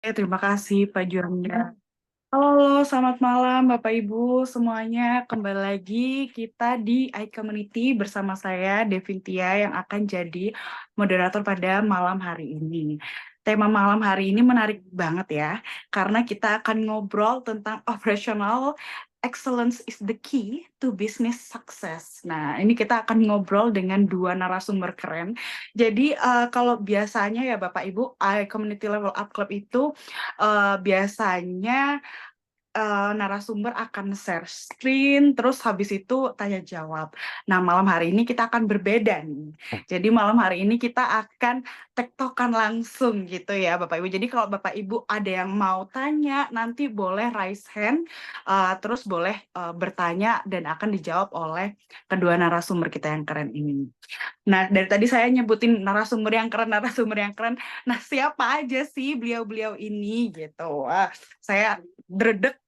Terima kasih Pak Juanda. Halo, selamat malam Bapak Ibu semuanya. Kembali lagi kita di iCommunity bersama saya Devintia yang akan jadi moderator pada malam hari ini. Tema malam hari ini menarik banget ya, karena kita akan ngobrol tentang operational excellence is the key to business success. Nah, ini kita akan ngobrol dengan dua narasumber keren. Jadi, kalau biasanya ya Bapak Ibu, iCommunity Level Up Club itu biasanya narasumber akan share screen, terus habis itu tanya jawab. Nah, malam hari ini kita akan berbeda nih. Jadi malam hari ini kita akan tektokan langsung gitu ya Bapak Ibu. Jadi kalau Bapak Ibu ada yang mau tanya, nanti boleh raise hand, terus boleh bertanya dan akan dijawab oleh kedua narasumber kita yang keren ini. Nah, dari tadi saya nyebutin narasumber yang keren, narasumber yang keren. Nah, siapa aja sih beliau-beliau ini gitu. Wah, saya dredeg.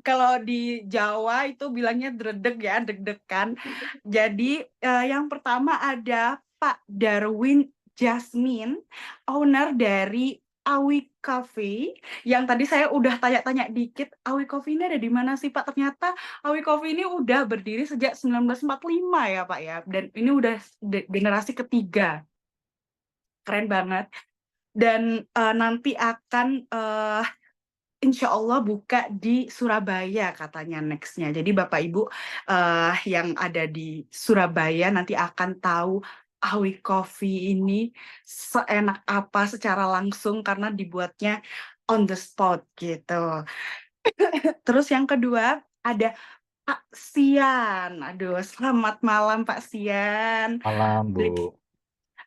Kalau di Jawa itu bilangnya dredeg ya, deg-degan. Jadi yang pertama ada Pak Darwin Jasmine, owner dari Awi Cafe. Yang tadi saya udah tanya-tanya dikit, Awi Coffee ini ada di mana sih Pak? Ternyata Awi Coffee ini udah berdiri sejak 1945 ya Pak ya. Dan ini udah generasi ketiga. Keren banget. Dan nanti akan insya Allah buka di Surabaya katanya nextnya. Jadi Bapak Ibu yang ada di Surabaya nanti akan tahu Awi Coffee ini seenak apa secara langsung karena dibuatnya on the spot gitu. Terus yang kedua ada Pak Sian. Aduh, selamat malam Pak Sian. Malam, Bu.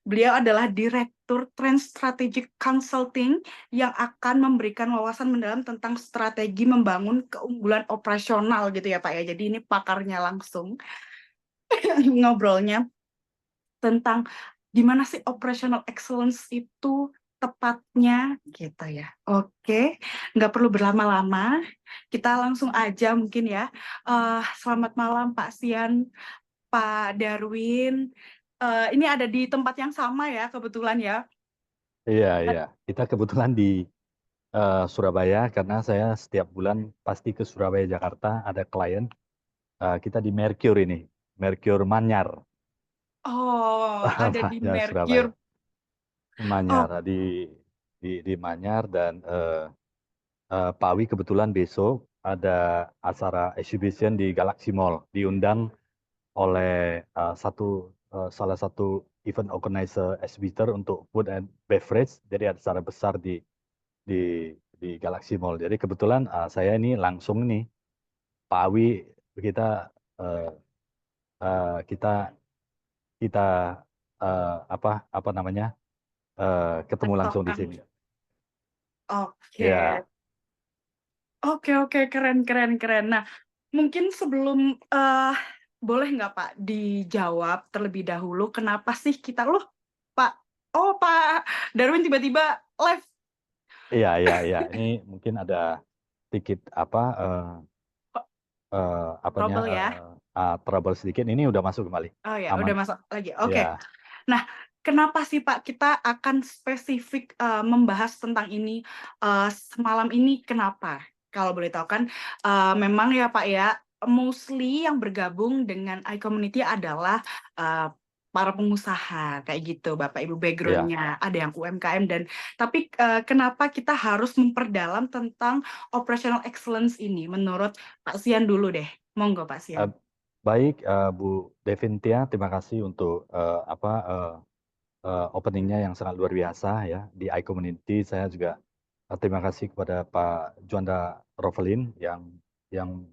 Beliau adalah Direktur Trend Strategic Consulting yang akan memberikan wawasan mendalam tentang strategi membangun keunggulan operasional gitu ya Pak ya. Jadi ini pakarnya langsung ngobrolnya tentang gimana sih operational excellence itu tepatnya gitu ya. Oke, nggak perlu berlama-lama, kita langsung aja mungkin ya. Selamat malam Pak Sian, Pak Darwin. Ini ada di tempat yang sama ya kebetulan ya. Iya, iya. Kita kebetulan di Surabaya karena saya setiap bulan pasti ke Surabaya, Jakarta, ada klien. Kita di Mercure ini, Mercure Manyar, Oh, ada di Manyar Mercure. Surabaya, Manyar Oh, di Manyar dan Pak Wi kebetulan besok ada acara exhibition di Galaxy Mall, diundang oleh salah satu event organizer exhibitor untuk food and beverage. Jadi ada acara besar di Galaxy Mall. Jadi kebetulan saya ini langsung nih Pak Awi kita eh, kita kita apa namanya ketemu langsung di tektokan. sini. Oke, Ya, oke, keren, keren, keren. Nah, mungkin sebelum boleh nggak Pak dijawab terlebih dahulu kenapa sih kita loh Pak? Oh, Pak Darwin tiba-tiba live. iya, iya, iya. Ini mungkin ada sedikit Kok apanya trouble ya? trouble sedikit. Ini udah masuk kembali. Oh ya, Aman. udah masuk lagi. Ya. Oke. Nah, kenapa sih Pak kita akan spesifik membahas tentang ini semalam ini? Kenapa? Kalau boleh tahu kan, memang ya Pak ya, mostly yang bergabung dengan iCommunity adalah eh, para pengusaha kayak gitu, Bapak Ibu Ya. backgroundnya ada yang UMKM dan tapi kenapa kita harus memperdalam tentang operational excellence ini? Menurut Pak Sian dulu deh, monggo Pak Eh, Sian. Baik, Bu Devintia, terima kasih untuk openingnya yang sangat luar biasa ya di iCommunity. Saya juga terima kasih kepada Pak Juanda Rovelin yang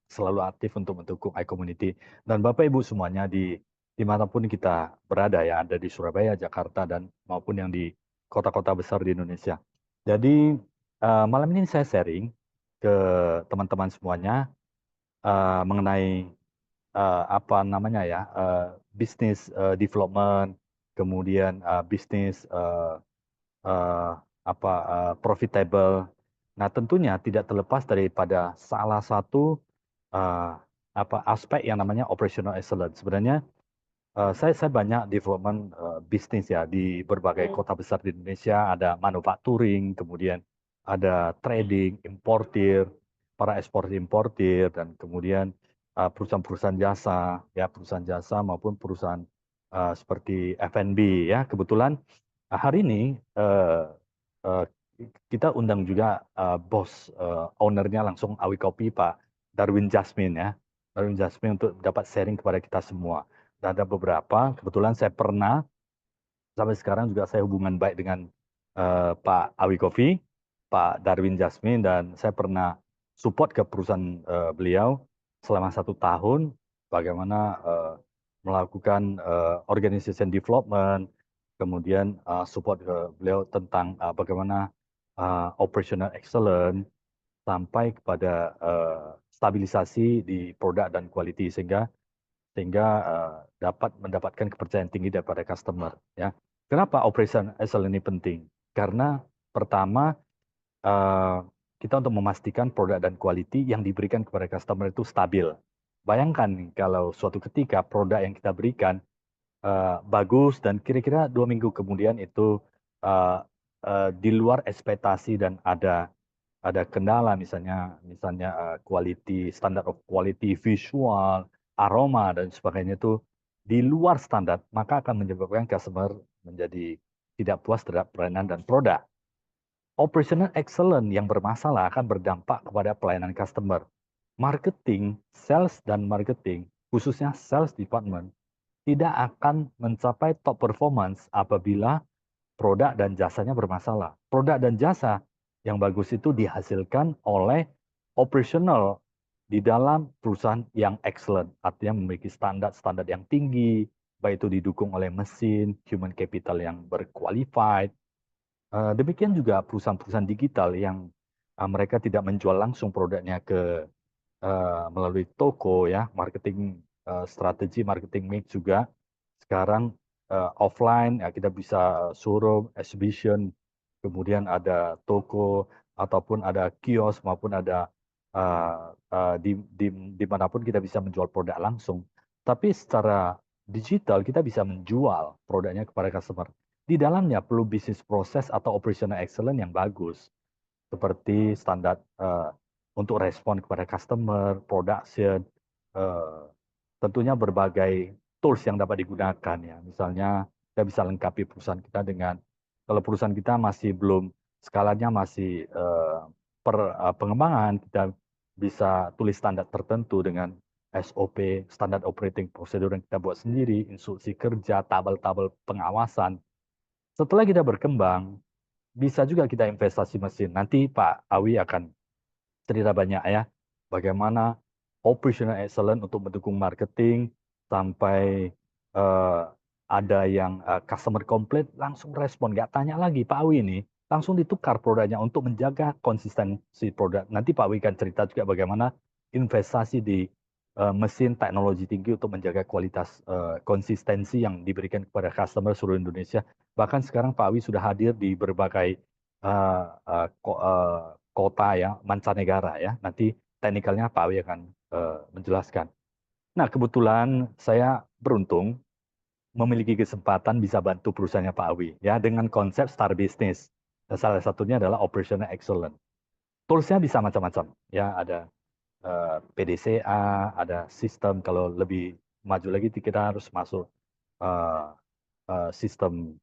selalu aktif untuk mendukung iCommunity dan Bapak Ibu semuanya dimanapun kita berada ya, ada di Surabaya, Jakarta dan maupun yang di kota-kota besar di Indonesia. Jadi malam ini saya sharing ke teman-teman semuanya mengenai apa namanya ya, bisnis development, kemudian bisnis eh, profitable. Nah, tentunya tidak terlepas daripada salah satu eh, aspek yang namanya operational excellence. Sebenarnya Saya banyak development bisnis ya di berbagai kota besar di Indonesia. Ada manufacturing, kemudian ada trading, importir, para eksportir importir, dan kemudian perusahaan-perusahaan jasa, ya perusahaan jasa maupun perusahaan seperti F&B ya. Kebetulan hari ini uh, kita undang juga bos ownernya langsung Awi Kopi, Pak Darwin Jasmine ya. Darwin Jasmine untuk dapat sharing kepada kita semua. Dan ada beberapa, kebetulan saya pernah, sampai sekarang juga saya hubungan baik dengan Pak Awi Kopi, Pak Darwin Jasmine, dan saya pernah support ke perusahaan beliau selama 1 tahun, bagaimana melakukan organization development, kemudian support ke beliau tentang bagaimana operational excellence, sampai kepada stabilisasi di produk dan quality, sehingga dapat mendapatkan kepercayaan tinggi daripada customer. Ya. Kenapa operation excellence ini penting? Karena pertama kita untuk memastikan produk dan quality yang diberikan kepada customer itu stabil. Bayangkan kalau suatu ketika produk yang kita berikan bagus dan kira-kira 2 minggu kemudian itu di luar ekspektasi dan ada kendala, misalnya quality, standard of quality, visual, aroma dan sebagainya itu di luar standar, maka akan menyebabkan customer menjadi tidak puas terhadap pelayanan dan produk. Operational excellence yang bermasalah akan berdampak kepada pelayanan customer. Marketing, sales dan marketing, khususnya sales department, tidak akan mencapai top performance apabila produk dan jasanya bermasalah. Produk dan jasa yang bagus itu dihasilkan oleh operational di dalam perusahaan yang excellent, artinya memiliki standar-standar yang tinggi, baik itu didukung oleh mesin, human capital yang berqualified. Demikian juga perusahaan-perusahaan digital yang mereka tidak menjual langsung produknya ke melalui toko ya, marketing strategi, marketing mix juga sekarang offline ya, kita bisa showroom, exhibition, kemudian ada toko ataupun ada kios maupun ada dimanapun kita bisa menjual produk langsung. Tapi secara digital kita bisa menjual produknya kepada customer. Di dalamnya perlu bisnis proses atau operational excellence yang bagus, seperti standar untuk respon kepada customer, production, tentunya berbagai tools yang dapat digunakan ya. Misalnya kita bisa lengkapi perusahaan kita dengan, kalau perusahaan kita masih belum, skalanya masih pengembangan, kita bisa tulis standar tertentu dengan SOP, standar operating procedure yang kita buat sendiri, instruksi kerja, tabel-tabel pengawasan. Setelah kita berkembang, bisa juga kita investasi mesin. Nanti Pak Awi akan cerita banyak ya, bagaimana operational excellence untuk mendukung marketing, sampai ada yang customer komplain langsung respon, nggak tanya lagi Pak Awi ini, langsung ditukar produknya untuk menjaga konsistensi produk. Nanti Pak Awi akan cerita juga bagaimana investasi di mesin teknologi tinggi untuk menjaga kualitas konsistensi yang diberikan kepada customer seluruh Indonesia. Bahkan sekarang Pak Awi sudah hadir di berbagai kota ya, mancanegara ya. Nanti teknikalnya Pak Awi akan menjelaskan. Nah, kebetulan saya beruntung memiliki kesempatan bisa bantu perusahaannya Pak Awi ya dengan konsep Star Business. Dan salah satunya adalah Operational Excellence. Toolsnya bisa macam-macam ya, ada PDCA, ada sistem. Kalau lebih maju lagi kita harus masuk sistem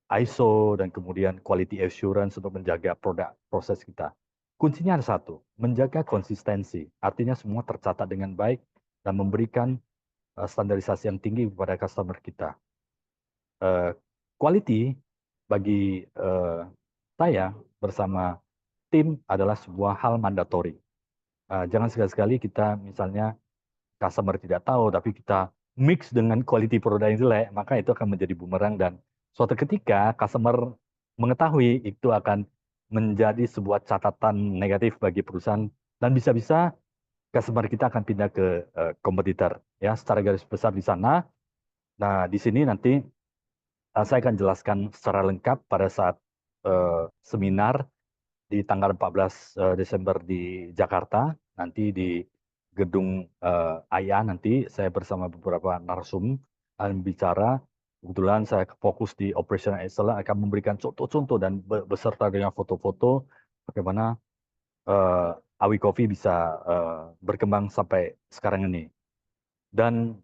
ISO dan kemudian quality assurance untuk menjaga produk proses kita. Kuncinya ada satu, menjaga konsistensi. Artinya semua tercatat dengan baik dan memberikan standarisasi yang tinggi kepada customer kita. Quality bagi saya bersama tim adalah sebuah hal mandatori. Jangan sekali-sekali kita misalnya customer tidak tahu, tapi kita mix dengan quality produk yang jelek, maka itu akan menjadi bumerang, dan suatu ketika customer mengetahui, itu akan menjadi sebuah catatan negatif bagi perusahaan, dan bisa-bisa customer kita akan pindah ke kompetitor. Ya, secara garis besar di sana. Nah, di sini nanti saya akan jelaskan secara lengkap pada saat seminar di tanggal 14 Desember di Jakarta, nanti di gedung Aya nanti saya bersama beberapa narsum akan bicara. Kebetulan saya fokus di Operational Excellence akan memberikan contoh-contoh dan beserta dengan foto-foto bagaimana Awi Coffee bisa berkembang sampai sekarang ini. Dan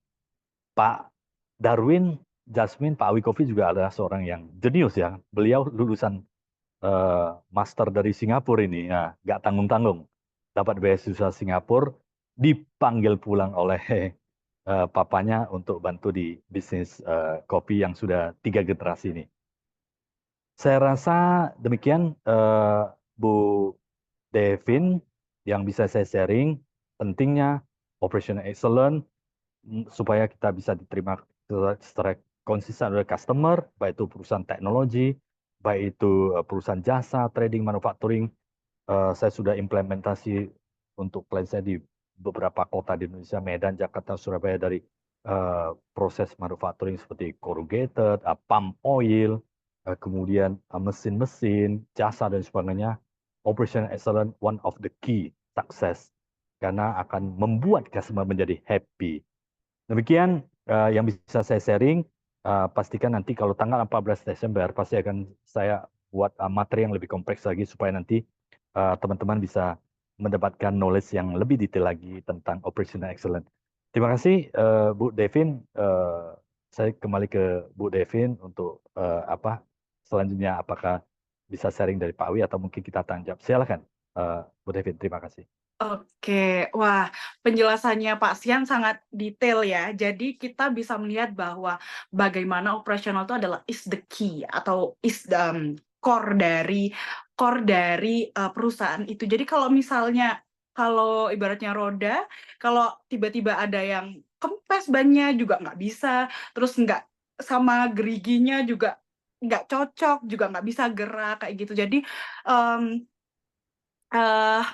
Pak Darwin Jasmine, Pak Awi Coffee juga adalah seorang yang jenius ya. Beliau lulusan master dari Singapura ini, ya, nggak tanggung-tanggung. Dapat beasiswa Singapura, dipanggil pulang oleh papanya untuk bantu di bisnis kopi yang sudah 3 generasi ini. Saya rasa demikian Bu Devin yang bisa saya sharing pentingnya operational excellence supaya kita bisa diterima secara konsisten oleh customer, baik itu perusahaan teknologi, baik itu perusahaan jasa, trading, manufacturing. Saya sudah implementasi untuk klien saya di beberapa kota di Indonesia, Medan, Jakarta, Surabaya dari proses manufacturing seperti corrugated, palm oil, kemudian mesin-mesin, jasa dan sebagainya. Operational excellence one of the key success karena akan membuat customer menjadi happy. Demikian yang bisa saya sharing. Pastikan nanti kalau tanggal 14 Desember pasti akan saya buat materi yang lebih kompleks lagi supaya nanti teman-teman bisa mendapatkan knowledge yang lebih detail lagi tentang operational excellence. Terima kasih Bu Devin. Saya kembali ke Bu Devin untuk apa selanjutnya, apakah bisa sharing dari Pak Wi atau mungkin kita tanya jawab. Silakan Bu Devin, terima kasih. Oke, wah penjelasannya Pak Sian sangat detail ya. Jadi kita bisa melihat bahwa bagaimana operasional itu adalah is the key atau is the core dari perusahaan itu. Jadi kalau misalnya kalau ibaratnya roda, kalau tiba-tiba ada yang kempes bannya juga nggak bisa, terus nggak sama geriginya juga nggak cocok, juga nggak bisa gerak kayak gitu. Jadi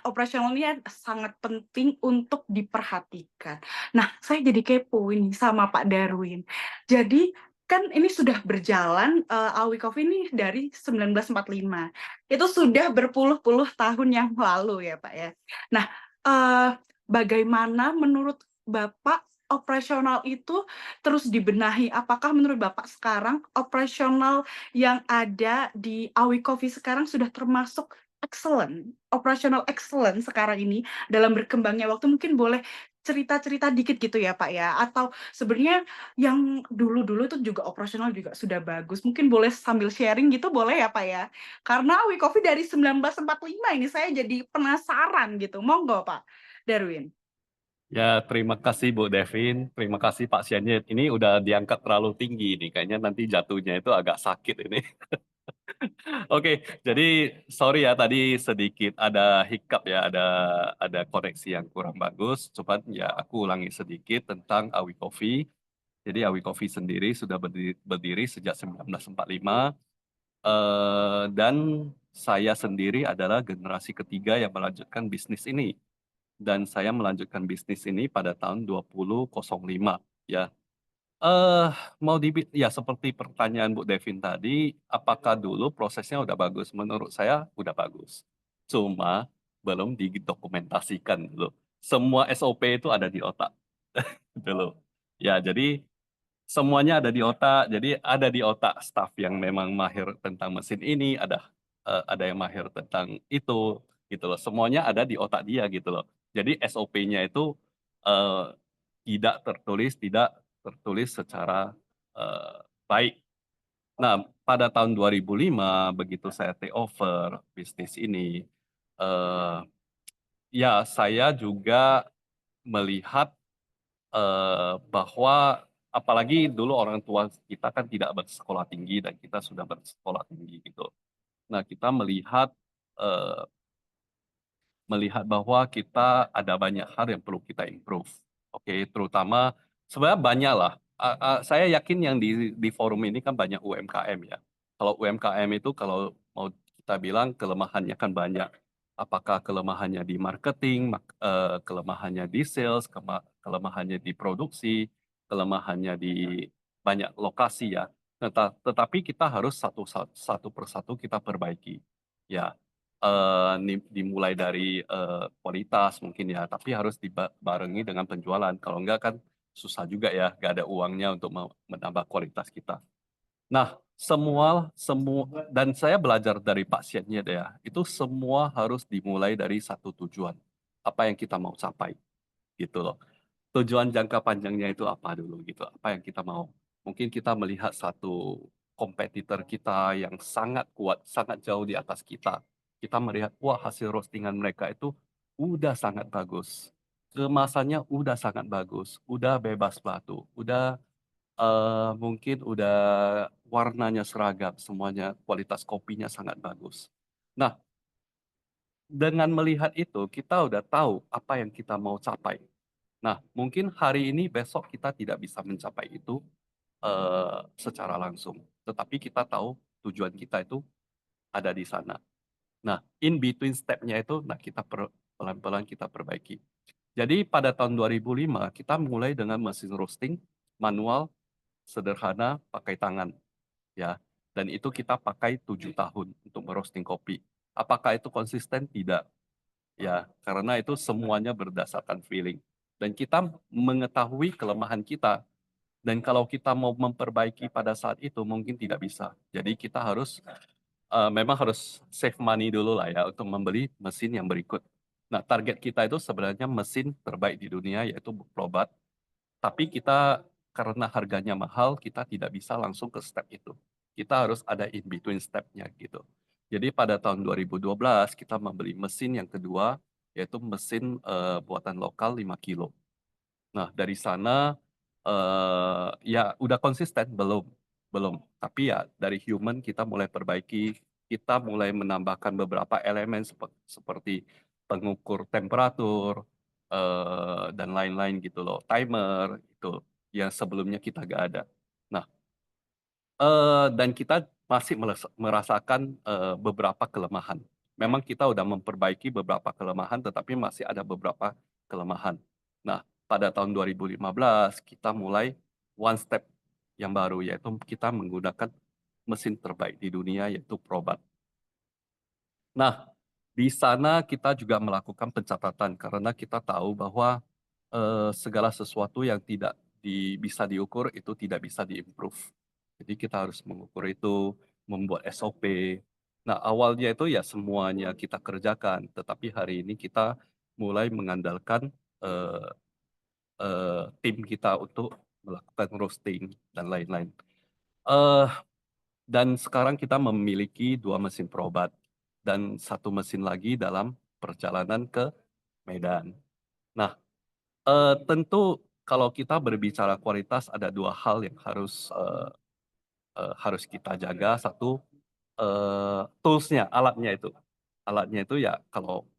operasionalnya sangat penting untuk diperhatikan. Nah, saya jadi kepo ini sama Pak Darwin. Jadi kan ini sudah berjalan Awi Coffee ini dari 1945. Itu sudah berpuluh-puluh tahun yang lalu ya, Pak ya. Nah, eh, bagaimana menurut Bapak operasional itu terus dibenahi? Apakah menurut Bapak sekarang operasional yang ada di Awi Coffee sekarang sudah termasuk excellent, operational excellence sekarang ini dalam berkembangnya waktu? Mungkin boleh cerita-cerita dikit gitu ya Pak ya, atau sebenarnya yang dulu-dulu itu juga operasional juga sudah bagus, mungkin boleh sambil sharing gitu boleh ya Pak ya, karena We Coffee dari 1945 ini saya jadi penasaran gitu, monggo Pak Darwin. Ya, terima kasih Bu Devin, terima kasih Pak Sianjet. Ini udah diangkat terlalu tinggi nih, kayaknya nanti jatuhnya itu agak sakit ini. Oke, jadi sorry ya tadi sedikit ada hiccup ya, ada koneksi yang kurang bagus. Coba ya aku ulangi sedikit tentang Awi Coffee. Jadi Awi Coffee sendiri sudah berdiri sejak 1945 dan saya sendiri adalah generasi ketiga yang melanjutkan bisnis ini. Dan saya melanjutkan bisnis ini pada tahun 2005 ya. Eh, ya seperti pertanyaan Bu Devin tadi, apakah dulu prosesnya udah bagus? Menurut saya udah bagus. Cuma belum didokumentasikan dulu. Semua SOP itu ada di otak dulu. Ya, jadi semuanya ada di otak. Jadi ada di otak staff yang memang mahir tentang mesin ini, ada yang mahir tentang itu gitu loh. Semuanya ada di otak dia gitu loh. Jadi SOP-nya itu eh, tidak tertulis secara eh, baik. Nah, pada tahun 2005 begitu saya take over bisnis ini, eh, ya saya juga melihat bahwa apalagi dulu orang tua kita kan tidak bersekolah tinggi dan kita sudah bersekolah tinggi gitu. Nah, kita eh, melihat bahwa kita ada banyak hal yang perlu kita improve. Oke, terutama sebenarnya banyak lah. Saya yakin yang di forum ini kan banyak UMKM ya. Kalau UMKM itu kalau mau kita bilang kelemahannya kan banyak. Apakah kelemahannya di marketing, kelemahannya di sales, kelemahannya di produksi, kelemahannya di banyak lokasi ya. Tetapi kita harus satu persatu kita perbaiki. Ya, dimulai dari kualitas mungkin ya, tapi harus dibarengi dengan penjualan. Kalau enggak kan susah juga ya, nggak ada uangnya untuk menambah kualitas kita. Nah, semua dan saya belajar dari pasiennya deh ya, itu semua harus dimulai dari satu tujuan. Apa yang kita mau capai, gitu loh. Tujuan jangka panjangnya itu apa dulu gitu, apa yang kita mau. Mungkin kita melihat satu kompetitor kita yang sangat kuat, sangat jauh di atas kita. Kita melihat, wah hasil roastingan mereka itu udah sangat bagus. Kemasannya udah sangat bagus, udah bebas batu, udah mungkin udah warnanya seragam, semuanya kualitas kopinya sangat bagus. Nah, dengan melihat itu kita udah tahu apa yang kita mau capai. Nah, mungkin hari ini besok kita tidak bisa mencapai itu secara langsung, tetapi kita tahu tujuan kita itu ada di sana. Nah, in between step-nya itu, nah kita pelan-pelan kita perbaiki. Jadi pada tahun 2005 kita mulai dengan mesin roasting manual sederhana pakai tangan. Ya, dan itu kita pakai 7 tahun untuk merosting kopi. Apakah itu konsisten? Tidak. Ya, karena itu semuanya berdasarkan feeling. Dan kita mengetahui kelemahan kita. Dan kalau kita mau memperbaiki pada saat itu mungkin tidak bisa. Jadi kita harus memang harus save money dulu lah ya untuk membeli mesin yang berikut. Nah, target kita itu sebenarnya mesin terbaik di dunia yaitu Probat. Tapi kita karena harganya mahal, kita tidak bisa langsung ke step itu. Kita harus ada in between step-nya gitu. Jadi pada tahun 2012 kita membeli mesin yang kedua, yaitu mesin buatan lokal 5 kilo. Nah dari sana ya udah konsisten belum. Tapi ya dari human kita mulai perbaiki, kita mulai menambahkan beberapa elemen seperti pengukur temperatur dan lain-lain gitu loh, timer itu yang sebelumnya kita nggak ada. Nah dan kita masih merasakan beberapa kelemahan. Memang kita udah memperbaiki beberapa kelemahan, tetapi masih ada beberapa kelemahan. Nah, pada tahun 2015 kita mulai one step yang baru, yaitu kita menggunakan mesin terbaik di dunia, yaitu Probat. Nah, di sana kita juga melakukan pencatatan karena kita tahu bahwa segala sesuatu yang tidak bisa diukur itu tidak bisa diimprove. Jadi kita harus mengukur itu, membuat SOP. Nah, awalnya itu ya semuanya kita kerjakan, tetapi hari ini kita mulai mengandalkan tim kita untuk melakukan roasting dan lain-lain. Dan sekarang kita memiliki 2 mesin Probat dan 1 mesin lagi dalam perjalanan ke Medan. Nah, tentu kalau kita berbicara kualitas ada 2 hal yang harus kita jaga. Satu, tools-nya, alatnya itu. Alatnya itu ya kalau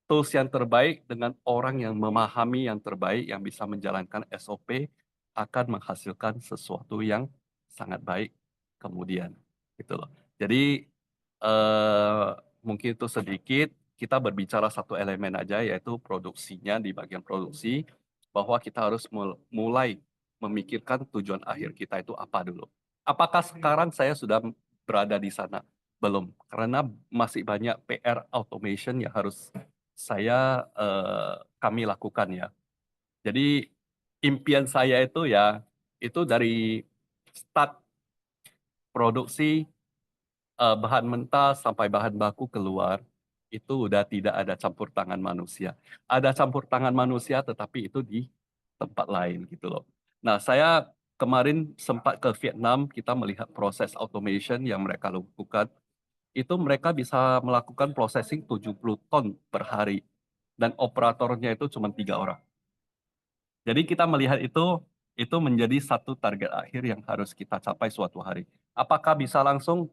tools yang terbaik dengan orang yang memahami yang terbaik, yang bisa menjalankan SOP, akan menghasilkan sesuatu yang sangat baik kemudian, gitu loh. Jadi, mungkin itu sedikit, kita berbicara satu elemen aja, yaitu produksinya di bagian produksi, bahwa kita harus mulai memikirkan tujuan akhir kita itu apa dulu. Apakah sekarang saya sudah berada di sana? Belum, karena masih banyak PR automation yang harus kami lakukan ya. Jadi impian saya itu ya, itu dari start produksi bahan mentah sampai bahan baku keluar, itu udah tidak ada campur tangan manusia. Ada campur tangan manusia tetapi itu di tempat lain gitu loh. Nah, saya kemarin sempat ke Vietnam, kita melihat proses automation yang mereka lakukan. Itu mereka bisa melakukan processing 70 ton per hari. Dan operatornya itu cuma 3 orang. Jadi kita melihat itu menjadi satu target akhir yang harus kita capai suatu hari. Apakah bisa langsung?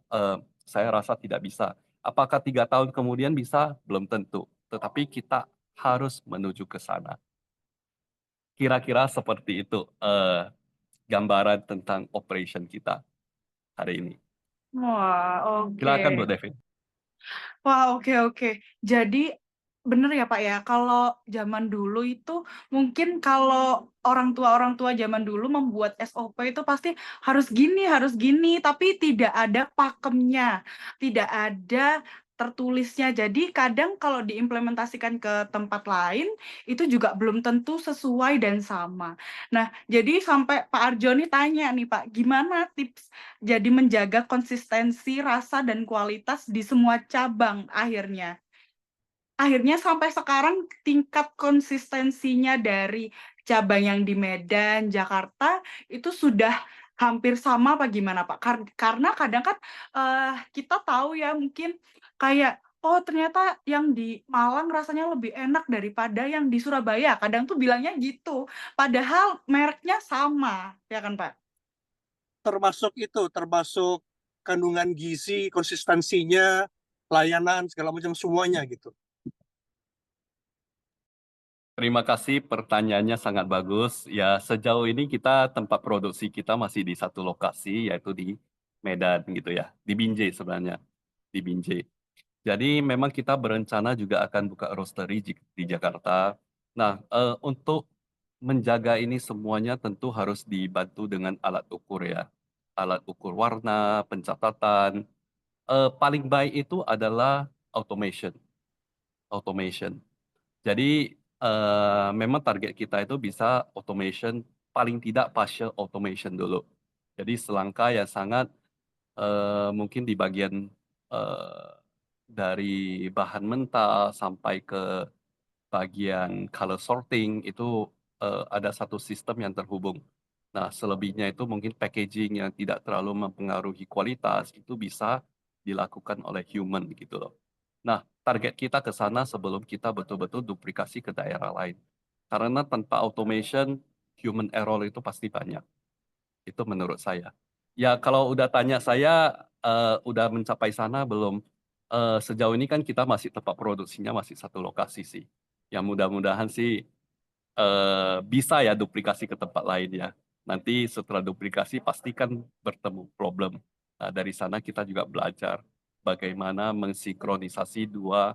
Saya rasa tidak bisa. Apakah 3 tahun kemudian bisa? Belum tentu. Tetapi kita harus menuju ke sana. Kira-kira seperti itu gambaran tentang operation kita hari ini. Wah, oke. Silakan Bu Devin. Wah, oke. Jadi bener ya Pak ya, kalau zaman dulu itu mungkin kalau orang tua zaman dulu membuat SOP itu pasti harus gini, tapi tidak ada pakemnya, tidak ada tertulisnya. Jadi kadang kalau diimplementasikan ke tempat lain itu juga belum tentu sesuai dan sama. Nah, jadi sampai Pak Arjo nih tanya nih Pak, gimana tips jadi menjaga konsistensi rasa dan kualitas di semua cabang akhirnya? Akhirnya sampai sekarang tingkat konsistensinya dari cabang yang di Medan, Jakarta itu sudah hampir sama apa gimana Pak? Karena kadang kan kita tahu ya mungkin kayak oh ternyata yang di Malang rasanya lebih enak daripada yang di Surabaya. Kadang tuh bilangnya gitu. Padahal mereknya sama, ya kan Pak? Termasuk kandungan gizi, konsistensinya, layanan segala macam semuanya gitu. Terima kasih, pertanyaannya sangat bagus. Ya, sejauh ini kita tempat produksi kita masih di satu lokasi, yaitu di Medan gitu ya, di Binjai sebenarnya, di Binjai. Jadi memang kita berencana juga akan buka roastery di Jakarta. Nah, untuk menjaga ini semuanya tentu harus dibantu dengan alat ukur ya, alat ukur warna, pencatatan. Paling baik itu adalah automation. Automation. Jadi memang target kita itu bisa automation, paling tidak partial automation dulu. Jadi selangkah yang sangat mungkin di bagian dari bahan mentah sampai ke bagian color sorting itu ada satu sistem yang terhubung. Nah, selebihnya itu mungkin packaging yang tidak terlalu mempengaruhi kualitas itu bisa dilakukan oleh human gitu loh. Nah, target kita ke sana sebelum kita betul-betul duplikasi ke daerah lain. Karena tanpa automation, human error itu pasti banyak. Itu menurut saya. Ya, kalau udah tanya saya, udah mencapai sana belum? Sejauh ini kan kita masih tempat produksinya masih satu lokasi sih. Yang mudah-mudahan sih bisa ya duplikasi ke tempat lain ya. Nanti setelah duplikasi pasti kan bertemu problem. Nah, dari sana kita juga belajar bagaimana mensinkronisasi dua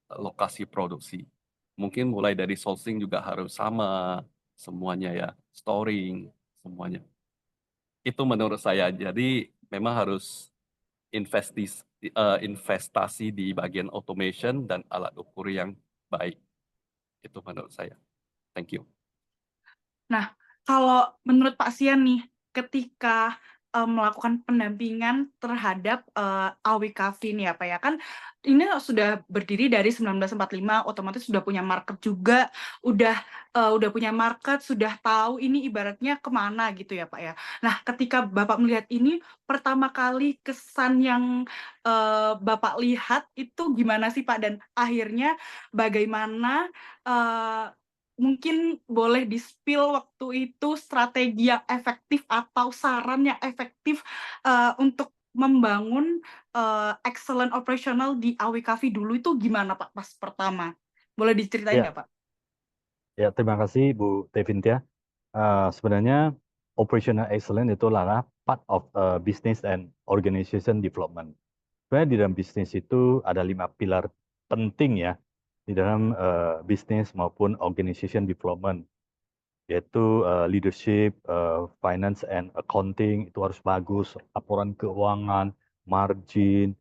lokasi produksi. Mungkin mulai dari sourcing juga harus sama semuanya ya, storing semuanya. Itu menurut saya. Jadi memang harus investasi di bagian automation dan alat ukur yang baik. Itu menurut saya. Thank you. Nah, kalau menurut Pak Sian nih, ketika melakukan pendampingan terhadap Awi Cafe nih ya Pak ya, kan ini sudah berdiri dari 1945, otomatis sudah punya market juga, udah punya market, sudah tahu ini ibaratnya kemana gitu ya Pak ya. Nah, ketika Bapak melihat ini, pertama kali kesan yang Bapak lihat itu gimana sih Pak? Dan akhirnya bagaimana mungkin boleh di-spill waktu itu strategi yang efektif atau saran yang efektif untuk membangun excellent operational di Awi Cafe dulu itu gimana Pak pas pertama? Boleh diceritain Ya, nggak Pak? ya terima kasih Bu Tevintia. Sebenarnya operational excellence itu adalah part of business and organization development. Sebenarnya di dalam bisnis itu ada 5 pilar penting ya di dalam bisnis maupun organization development, yaitu leadership, finance and accounting itu harus bagus, laporan keuangan, margin,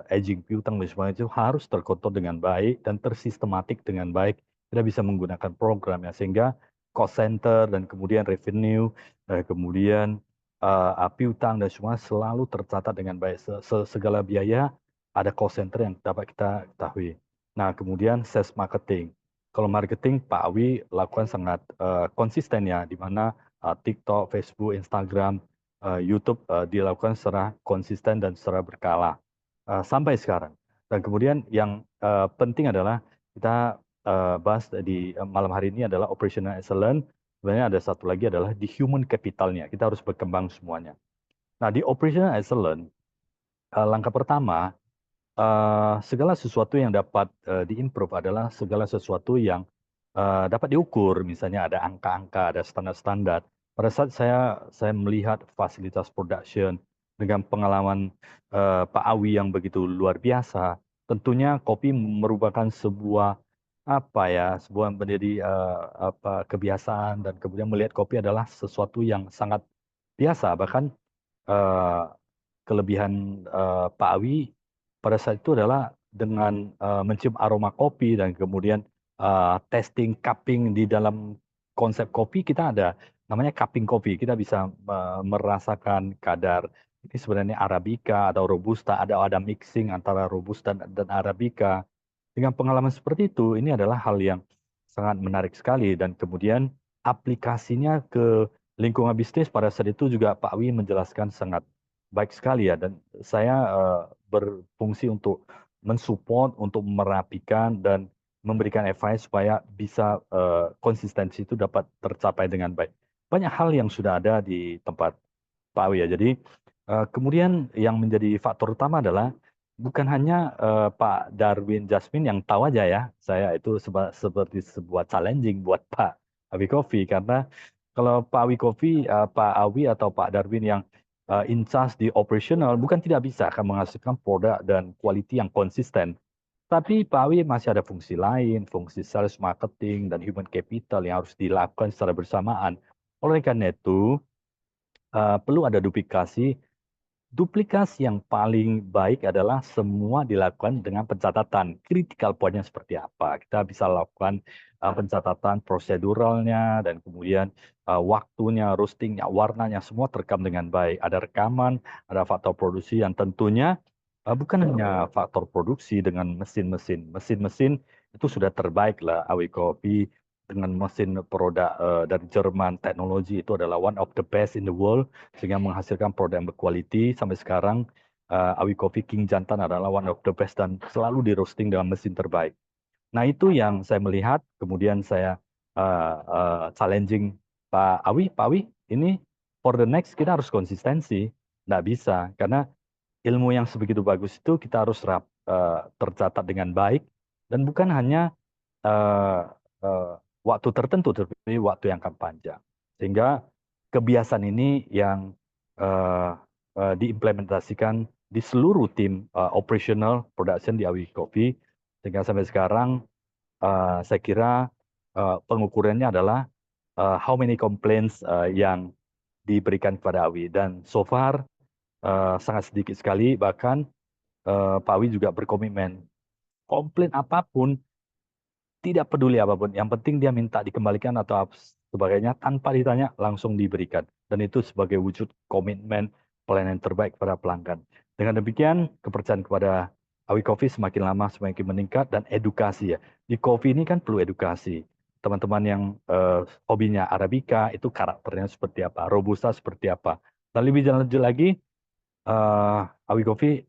aging piutang dan sebagainya itu harus terkontrol dengan baik dan tersistematik dengan baik. Kita bisa menggunakan program ya sehingga cost center dan kemudian revenue, kemudian piutang dan semua selalu tercatat dengan baik. Segala biaya ada cost center yang dapat kita ketahui. Nah, kemudian sales marketing. Kalau marketing Pak Awi lakukan sangat konsisten ya, di mana TikTok, Facebook, Instagram, YouTube dilakukan secara konsisten dan secara berkala sampai sekarang. Dan kemudian yang penting adalah kita bahas di malam hari ini adalah operational excellence. Sebenarnya ada satu lagi adalah di human capitalnya. Kita harus berkembang semuanya. Nah, di operational excellence, langkah pertama, segala sesuatu yang dapat diimprove adalah segala sesuatu yang dapat diukur. Misalnya ada angka-angka, ada standar-standar. Pada saat saya melihat fasilitas production dengan pengalaman Pak Awi yang begitu luar biasa, tentunya kopi merupakan sebuah sebuah menjadi kebiasaan, dan kemudian melihat kopi adalah sesuatu yang sangat biasa. Bahkan kelebihan Pak Awi pada saat itu adalah dengan mencium aroma kopi dan kemudian testing cupping di dalam konsep kopi kita ada namanya cupping kopi. Kita bisa merasakan kadar ini sebenarnya Arabica atau Robusta, ada mixing antara Robusta dan Arabica. Dengan pengalaman seperti itu, ini adalah hal yang sangat menarik sekali dan kemudian aplikasinya ke lingkungan bisnis pada saat itu juga Pak Wi menjelaskan sangat baik sekali ya dan saya berfungsi untuk mensupport, untuk merapikan dan memberikan advice supaya bisa konsistensi itu dapat tercapai dengan baik. Banyak hal yang sudah ada di tempat Pak Wi ya. Jadi kemudian yang menjadi faktor utama adalah bukan hanya Pak Darwin Jasmine yang tahu aja ya, saya itu seperti sebuah challenging buat Pak Awi Coffee karena kalau Pak Awi Coffee, Pak Awi atau Pak Darwin yang in charge di operational bukan tidak bisa akan menghasilkan produk dan quality yang konsisten. Tapi Pak Awi masih ada fungsi lain, fungsi sales, marketing, dan human capital yang harus dilakukan secara bersamaan. Oleh karena itu, perlu ada duplikasi. Duplikasi yang paling baik adalah semua dilakukan dengan pencatatan. Critical point-nya seperti apa. Kita bisa lakukan pencatatan proseduralnya dan kemudian waktunya, roastingnya, warnanya, semua terekam dengan baik. Ada rekaman, ada faktor produksi yang tentunya bukan hanya faktor produksi dengan mesin-mesin. Mesin-mesin itu sudah terbaik lah. Awi Coffee dengan mesin produk dari Jerman, teknologi itu adalah one of the best in the world sehingga menghasilkan produk yang berkualiti. Sampai sekarang Awi Coffee King Jantan adalah one of the best dan selalu di roasting dengan mesin terbaik. Nah itu yang saya melihat, kemudian saya challenging Pak Awi ini for the next kita harus konsistensi, nggak bisa karena ilmu yang sebegitu bagus itu kita harus tercatat dengan baik dan bukan hanya waktu tertentu, tapi waktu yang akan panjang. Sehingga kebiasaan ini yang diimplementasikan di seluruh tim operational production di Awi Coffee. Sehingga sampai sekarang saya kira pengukurannya adalah how many complaints yang diberikan kepada Awi. Dan so far sangat sedikit sekali, bahkan Pak Awi juga berkomitmen. Komplain apapun, tidak peduli apapun, yang penting dia minta dikembalikan atau sebagainya tanpa ditanya langsung diberikan. Dan itu sebagai wujud komitmen pelayanan terbaik kepada pelanggan. Dengan demikian kepercayaan kepada Awi Coffee semakin lama semakin meningkat dan edukasi ya. Di coffee ini kan perlu edukasi. Teman-teman yang hobinya Arabica itu karakternya seperti apa, Robusta seperti apa. Dan lebih lanjut lagi, Awi Coffee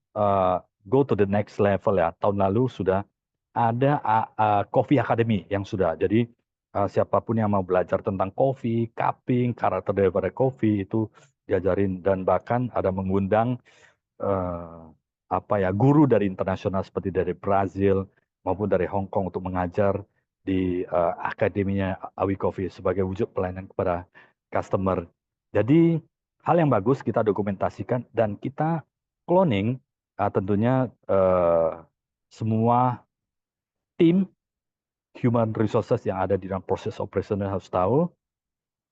go to the next level ya. Tahun lalu sudah ada Coffee Academy yang sudah. Jadi siapapun yang mau belajar tentang kopi, cupping, karakter daripada kopi itu diajarin dan bahkan ada mengundang guru dari internasional seperti dari Brazil maupun dari Hong Kong untuk mengajar di akademinya Awi Coffee sebagai wujud pelayanan kepada customer. Jadi hal yang bagus kita dokumentasikan dan kita cloning tentunya semua tim human resources yang ada di dalam proses operasional harus tahu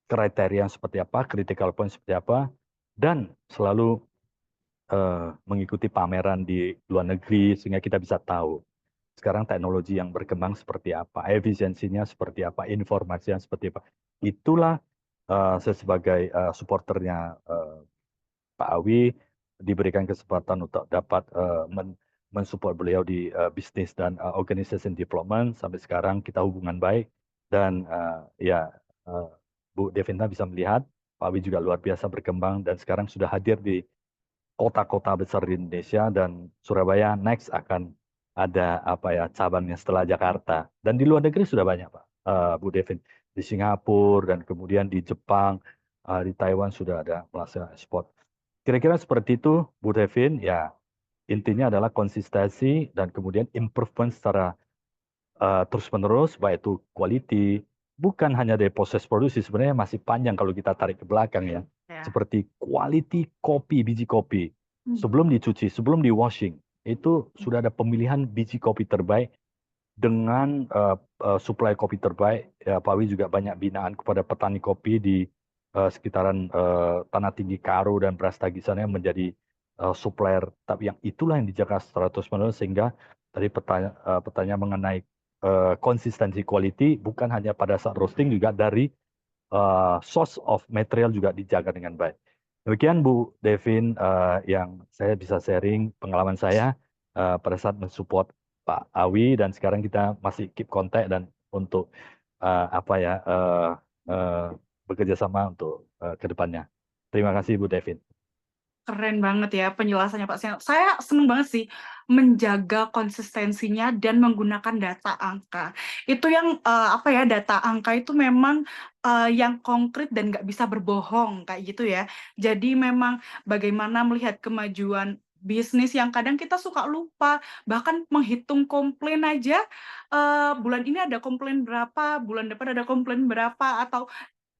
kriteria seperti apa, critical point seperti apa, dan selalu mengikuti pameran di luar negeri sehingga kita bisa tahu sekarang teknologi yang berkembang seperti apa, efisiensinya seperti apa, informasinya seperti apa. Itulah saya sebagai supporternya Pak Awi diberikan kesempatan untuk dapat mensupport beliau di bisnis dan organization development. Sampai sekarang kita hubungan baik dan Bu Devinta bisa melihat Pak Awi juga luar biasa berkembang dan sekarang sudah hadir di kota-kota besar di Indonesia dan Surabaya next akan ada cabangnya setelah Jakarta dan di luar negeri sudah banyak Pak Bu Devin di Singapura dan kemudian di Jepang, di Taiwan sudah ada melaksanakan ekspor. Kira-kira seperti itu Bu Devin ya. Intinya adalah konsistensi dan kemudian improvement secara terus-menerus, baik itu quality, bukan hanya dari proses produksi, sebenarnya masih panjang kalau kita tarik ke belakang ya. Seperti quality kopi, biji kopi, sebelum dicuci, sebelum di-washing, itu sudah ada pemilihan biji kopi terbaik dengan supply kopi terbaik. Ya, Pak Wi juga banyak binaan kepada petani kopi di sekitaran Tanah Tinggi Karo dan Brastagi sana yang menjadi supplier, tapi yang itulah yang dijaga terus-menerus, sehingga tadi pertanyaan mengenai konsistensi quality bukan hanya pada saat roasting, juga dari source of material juga dijaga dengan baik. Demikian Bu Devin, yang saya bisa sharing pengalaman saya pada saat mensupport Pak Awi, dan sekarang kita masih keep contact dan untuk bekerja sama untuk ke depannya. Terima kasih Bu Devin. Keren banget ya penjelasannya Pak Sian. Saya seneng banget sih menjaga konsistensinya dan menggunakan data angka. Itu yang data angka itu memang yang konkret dan nggak bisa berbohong kayak gitu ya. Jadi memang bagaimana melihat kemajuan bisnis yang kadang kita suka lupa, bahkan menghitung komplain aja, bulan ini ada komplain berapa, bulan depan ada komplain berapa, atau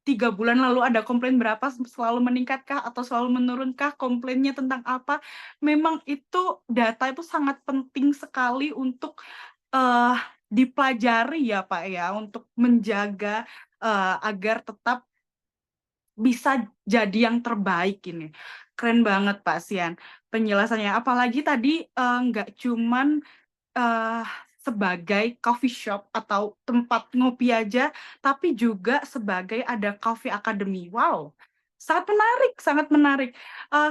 3 bulan lalu ada komplain berapa, selalu meningkatkah atau selalu menurunkah, komplainnya tentang apa. Memang itu data itu sangat penting sekali untuk dipelajari ya Pak ya, untuk menjaga agar tetap bisa jadi yang terbaik ini. Keren banget Pak Sian penjelasannya. Apalagi tadi nggak cuman sebagai coffee shop atau tempat ngopi aja, tapi juga sebagai ada coffee academy. Wow, sangat menarik, sangat menarik.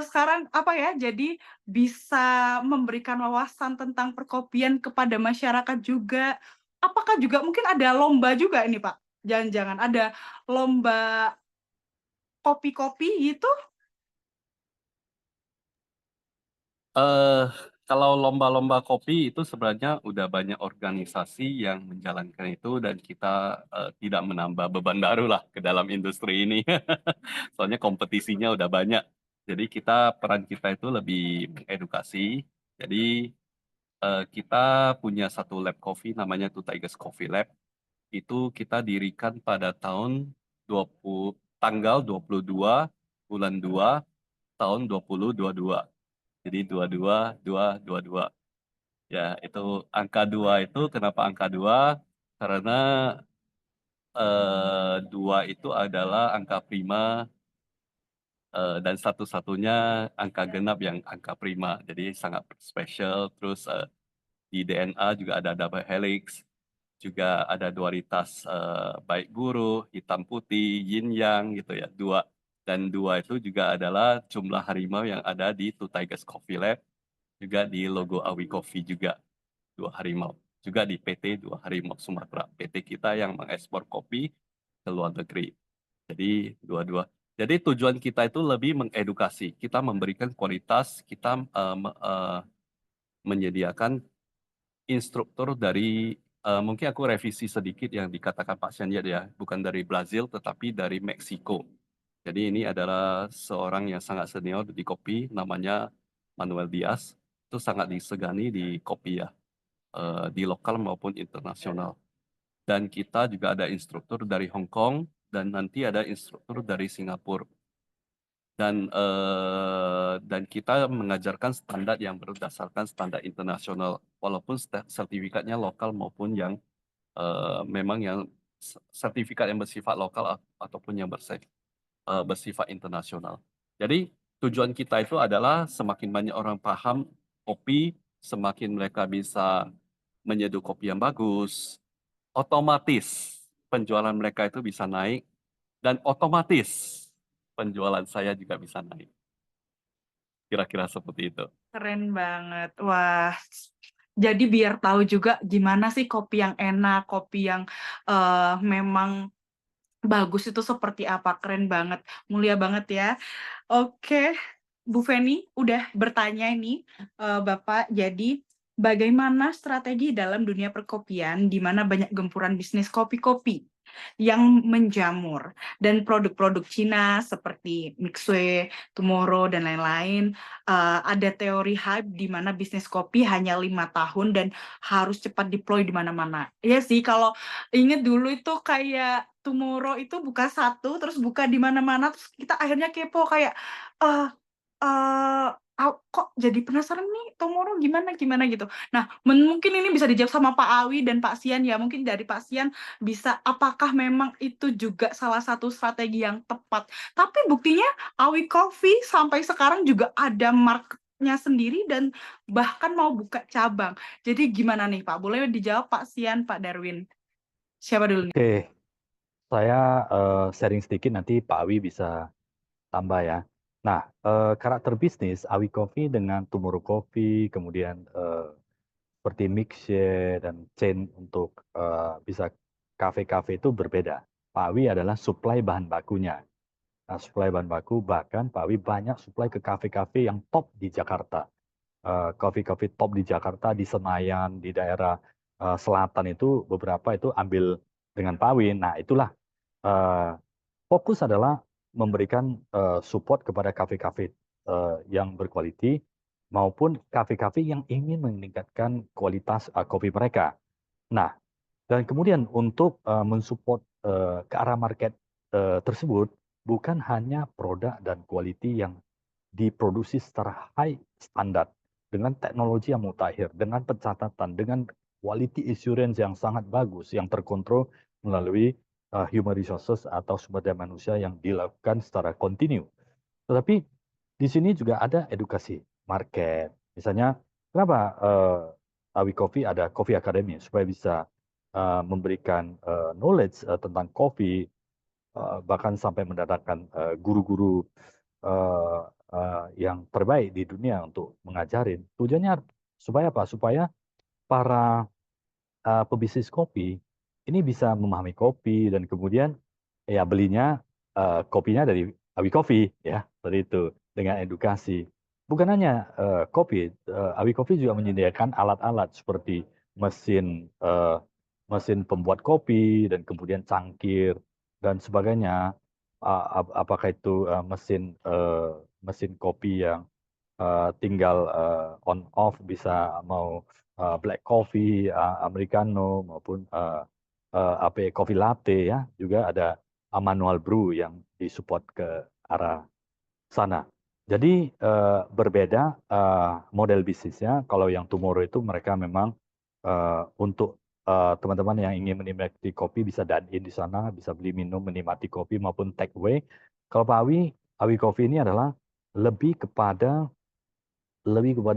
Sekarang jadi bisa memberikan wawasan tentang perkopian kepada masyarakat juga. Apakah juga mungkin ada lomba juga ini Pak? Jangan-jangan ada lomba kopi-kopi gitu? Kalau lomba-lomba kopi itu sebenarnya udah banyak organisasi yang menjalankan itu, dan kita tidak menambah beban baru lah ke dalam industri ini. Soalnya kompetisinya udah banyak. Jadi peran kita itu lebih mengedukasi. Jadi kita punya satu lab coffee namanya Two Tigers Coffee Lab. Itu kita dirikan pada tanggal 22 bulan 2 tahun 2022. Jadi 22. Ya, itu angka 2 itu kenapa angka 2? Karena 2 itu adalah angka prima dan satu-satunya angka genap yang angka prima. Jadi sangat spesial. Terus di DNA juga ada double helix, juga ada dualitas baik buruk, hitam putih, yin yang gitu ya, 2. Dan 2 itu juga adalah jumlah harimau yang ada di Two Tigers Coffee Lab, juga di logo Awi Coffee juga 2 harimau. Juga di PT 2 Harimau Sumatera, PT kita yang mengekspor kopi ke luar negeri. Jadi dua-dua. Jadi tujuan kita itu lebih mengedukasi. Kita memberikan kualitas, kita menyediakan instruktur dari mungkin aku revisi sedikit yang dikatakan Pak Syanyet ya, bukan dari Brazil tetapi dari Meksiko. Jadi ini adalah seorang yang sangat senior di kopi, namanya Manuel Diaz. Itu sangat disegani di kopi ya, di lokal maupun internasional. Dan kita juga ada instruktur dari Hong Kong, dan nanti ada instruktur dari Singapura. Dan kita mengajarkan standar yang berdasarkan standar internasional, walaupun sertifikatnya lokal maupun yang memang yang sertifikat yang bersifat lokal ataupun yang bersifat internasional. Jadi tujuan kita itu adalah semakin banyak orang paham kopi, semakin mereka bisa menyeduh kopi yang bagus, otomatis penjualan mereka itu bisa naik, dan otomatis penjualan saya juga bisa naik. Kira-kira seperti itu. Keren banget. Wah, jadi biar tahu juga gimana sih kopi yang enak, kopi yang memang bagus itu seperti apa. Keren banget, mulia banget ya. Oke, Bu Feni udah bertanya ini Bapak. Jadi bagaimana strategi dalam dunia perkopian di mana banyak gempuran bisnis kopi-kopi yang menjamur dan produk-produk Cina seperti Mixue, Tomorrow dan lain-lain. Ada teori hype di mana bisnis kopi hanya 5 tahun dan harus cepat deploy di mana-mana. Iya sih, kalau inget dulu itu kayak Tomorrow itu buka satu terus buka di mana-mana, terus kita akhirnya kepo kayak kok jadi penasaran nih Tomorrow gimana gitu. Nah, mungkin ini bisa dijawab sama Pak Awi dan Pak Sian ya. Mungkin dari Pak Sian bisa, apakah memang itu juga salah satu strategi yang tepat. Tapi buktinya Awi Coffee sampai sekarang juga ada nya sendiri dan bahkan mau buka cabang. Jadi gimana nih Pak? Boleh dijawab Pak Sian, Pak Darwin? Siapa dulu nih? Oke, saya sharing sedikit nanti Pak Awi bisa tambah ya. Nah, karakter bisnis Awi Coffee dengan Tomorrow Coffee, kemudian seperti Mixshare dan Chain untuk bisa kafe-kafe itu berbeda. Pak Awi adalah supply bahan bakunya. Nah, supply bahan baku, bahkan Pak Awi banyak supply ke kafe-kafe yang top di Jakarta. Coffee-coffee top di Jakarta, di Senayan, di daerah selatan itu beberapa itu ambil dengan Pak Awi. Nah, itulah fokus adalah memberikan support kepada kafe-kafe yang berkualiti maupun kafe-kafe yang ingin meningkatkan kualitas kopi mereka. Nah, dan kemudian untuk mensupport ke arah market tersebut bukan hanya produk dan quality yang diproduksi secara high standar dengan teknologi yang mutakhir, dengan pencatatan, dengan quality assurance yang sangat bagus, yang terkontrol melalui human resources atau sumber daya manusia yang dilakukan secara kontinu. Tetapi di sini juga ada edukasi market. Misalnya, kenapa Awi Coffee ada Coffee Academy supaya bisa memberikan knowledge tentang kopi, bahkan sampai mendatangkan guru-guru yang terbaik di dunia untuk mengajarin. Tujuannya supaya apa? Supaya para pebisnis kopi ini bisa memahami kopi dan kemudian ya belinya kopinya dari Awi Coffee ya, seperti itu dengan edukasi. Bukan hanya kopi, Awi Coffee juga menyediakan alat-alat seperti mesin mesin pembuat kopi dan kemudian cangkir dan sebagainya. Apakah itu mesin kopi yang tinggal on off bisa mau black coffee, americano maupun coffee latte ya, juga ada manual brew yang disupport ke arah sana. Jadi berbeda model bisnisnya. Kalau yang Tomorrow itu mereka memang untuk teman-teman yang ingin menikmati kopi bisa dine in di sana, bisa beli minum, menikmati kopi maupun take away. Kalau Pak Awi Coffee ini adalah lebih kepada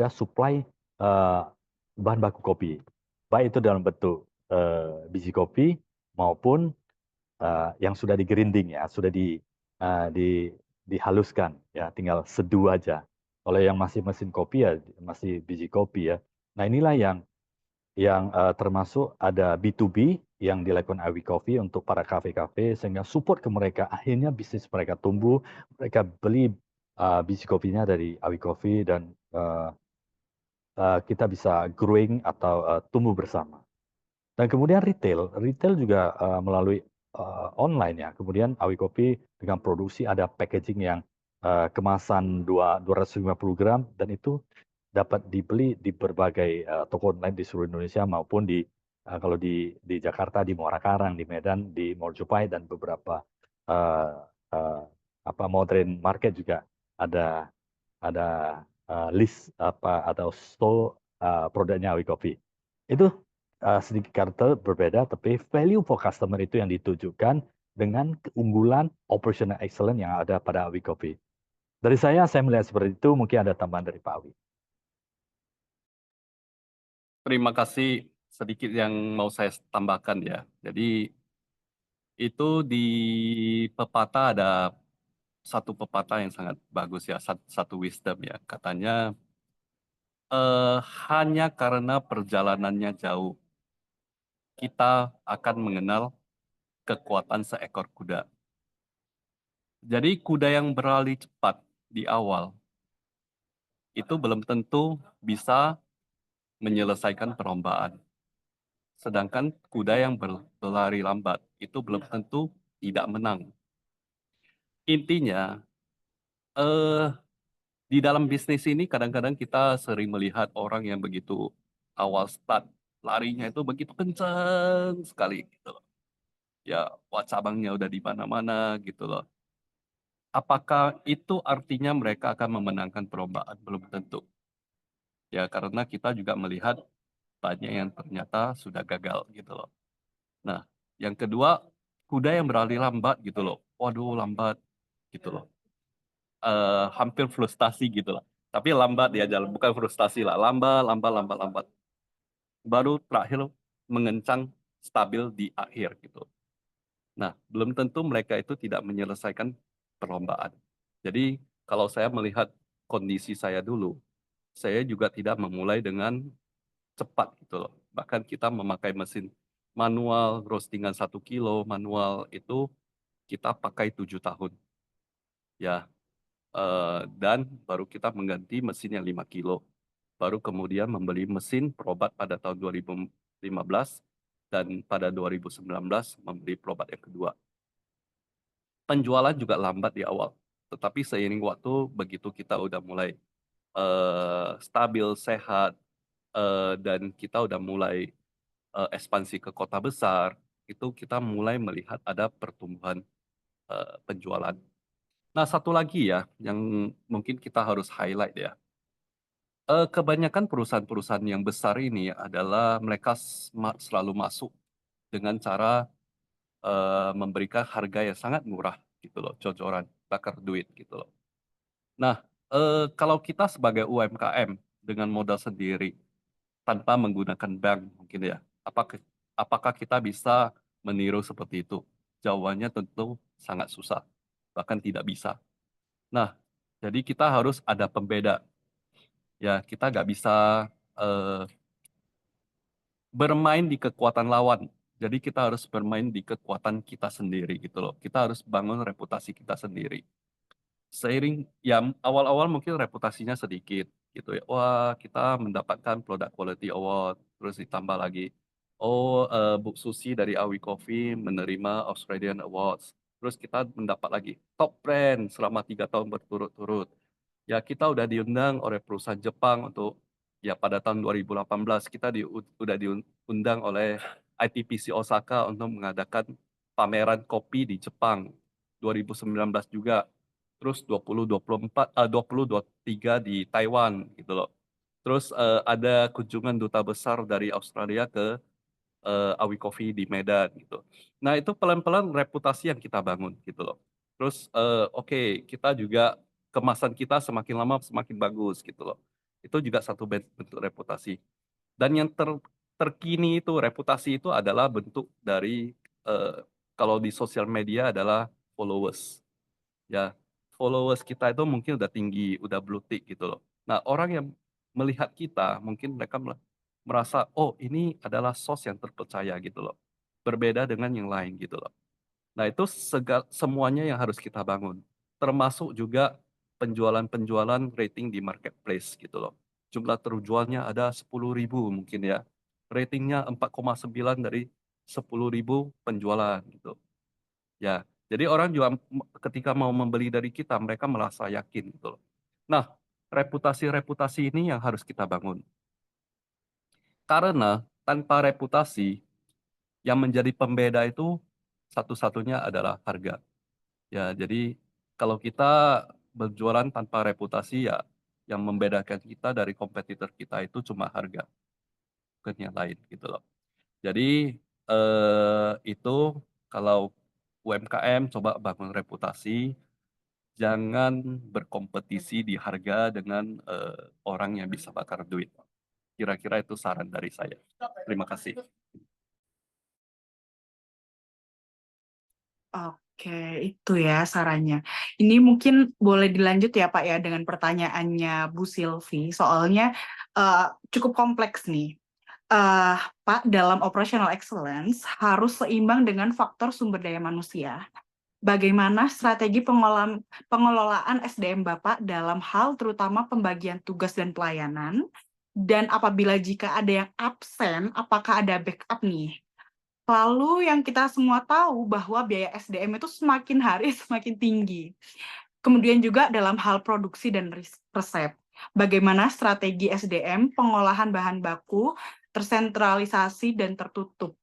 supply bahan baku kopi, baik itu dalam bentuk biji kopi maupun yang sudah digerinding ya, sudah dihaluskan ya, tinggal seduh aja. Kalau yang masih mesin kopi ya masih biji kopi ya. Nah inilah yang termasuk ada B2B yang dilakukan Awi Coffee untuk para kafe-kafe sehingga support ke mereka, akhirnya bisnis mereka tumbuh, mereka beli biji kopinya dari Awi Coffee dan kita bisa growing atau tumbuh bersama. Dan kemudian retail juga melalui online ya. Kemudian Awi Coffee dengan produksi ada packaging yang kemasan 250 gram dan itu dapat dibeli di berbagai toko online di seluruh Indonesia maupun kalau di Jakarta, di Muara Karang, di Medan, di Mojopahit dan beberapa modern market juga ada list atau store produknya Awi Coffee. Itu sedikit karakter berbeda, tapi value for customer itu yang ditujukan dengan keunggulan operational excellence yang ada pada Awi Coffee. Dari saya melihat seperti itu, mungkin ada tambahan dari Pak Awi. Terima kasih, sedikit yang mau saya tambahkan ya. Jadi itu di pepatah ada satu pepatah yang sangat bagus ya, satu wisdom ya. Katanya hanya karena perjalanannya jauh kita akan mengenal kekuatan seekor kuda. Jadi kuda yang berlari cepat di awal itu belum tentu bisa menyelesaikan perlombaan. Sedangkan kuda yang berlari lambat itu belum tentu tidak menang. Intinya, di dalam bisnis ini kadang-kadang kita sering melihat orang yang begitu awal start, larinya itu begitu kencang sekali gitu loh. Ya, cabangnya udah di mana-mana gitu loh. Apakah itu artinya mereka akan memenangkan perlombaan? Belum tentu. Ya, karena kita juga melihat banyak yang ternyata sudah gagal gitu loh. Nah, yang kedua, kuda yang berlari lambat gitu loh. Waduh, lambat gitu loh. Hampir frustasi gitu loh. Tapi lambat dia jalan, bukan frustasi lah, lambat. Baru terakhir mengencang stabil di akhir gitu. Nah, belum tentu mereka itu tidak menyelesaikan perlombaan. Jadi kalau saya melihat kondisi saya dulu, saya juga tidak memulai dengan cepat gitu loh. Bahkan kita memakai mesin manual, roastingan 1 kilo, manual itu kita pakai 7 tahun. Ya, dan baru kita mengganti mesin yang 5 kilo. Baru kemudian membeli mesin perobat pada tahun 2015 dan pada 2019 membeli perobat yang kedua. Penjualan juga lambat di awal, tetapi seiring waktu begitu kita udah mulai stabil, sehat, dan kita udah mulai ekspansi ke kota besar, itu kita mulai melihat ada pertumbuhan penjualan. Nah, satu lagi ya yang mungkin kita harus highlight ya. Kebanyakan perusahaan-perusahaan yang besar ini adalah mereka selalu masuk dengan cara memberikan harga yang sangat murah gitu loh, cocoran, bakar duit gitu loh. Nah, kalau kita sebagai UMKM dengan modal sendiri tanpa menggunakan bank mungkin ya, apakah kita bisa meniru seperti itu? Jawabannya tentu sangat susah, bahkan tidak bisa. Nah, jadi kita harus ada pembeda. Ya, kita nggak bisa bermain di kekuatan lawan. Jadi kita harus bermain di kekuatan kita sendiri gitu loh. Kita harus bangun reputasi kita sendiri. Seiring ya awal-awal mungkin reputasinya sedikit gitu ya. Wah, kita mendapatkan Product Quality Award, terus ditambah lagi, oh Bu Susi dari Awi Coffee menerima Australian Awards. Terus kita mendapat lagi top brand selama 3 tahun berturut-turut. Ya kita udah diundang oleh perusahaan Jepang untuk ya pada tahun 2018 kita udah diundang oleh ITPC Osaka untuk mengadakan pameran kopi di Jepang. 2019 juga. Terus 2023 di Taiwan gitu loh. Terus ada kunjungan duta besar dari Australia ke Awi Coffee di Medan gitu. Nah, itu pelan-pelan reputasi yang kita bangun gitu loh. Terus oke, kita juga kemasan kita semakin lama semakin bagus gitu loh. Itu juga satu bentuk reputasi. Dan yang terkini itu reputasi itu adalah bentuk dari kalau di sosial media adalah followers. Ya, followers kita itu mungkin udah tinggi, udah blue tick gitu loh. Nah, orang yang melihat kita mungkin mereka merasa, oh ini adalah sos yang terpercaya gitu loh. Berbeda dengan yang lain gitu loh. Nah, itu semuanya yang harus kita bangun. Termasuk juga penjualan-penjualan rating di marketplace gitu loh. Jumlah terjualnya ada 10.000 mungkin ya. Ratingnya 4,9 dari 10.000 penjualan gitu. Ya, jadi orang juga ketika mau membeli dari kita, mereka merasa yakin gitu loh. Nah, reputasi-reputasi ini yang harus kita bangun. Karena tanpa reputasi, yang menjadi pembeda itu satu-satunya adalah harga. Ya, jadi kalau kita berjualan tanpa reputasi ya, yang membedakan kita dari kompetitor kita itu cuma harga, bukan yang lain gitu loh. Jadi itu kalau UMKM coba bangun reputasi, jangan berkompetisi di harga dengan orang yang bisa bakar duit. Kira-kira itu saran dari saya. Terima kasih. Oke, itu ya sarannya. Ini mungkin boleh dilanjut ya Pak ya dengan pertanyaannya Bu Silvi. Soalnya cukup kompleks nih. Pak, dalam operational excellence harus seimbang dengan faktor sumber daya manusia. Bagaimana strategi pengelolaan SDM Bapak dalam hal terutama pembagian tugas dan pelayanan? Dan apabila jika ada yang absen, apakah ada backup nih? Lalu yang kita semua tahu bahwa biaya SDM itu semakin hari semakin tinggi. Kemudian juga dalam hal produksi dan resep. Bagaimana strategi SDM pengolahan bahan baku tersentralisasi dan tertutup.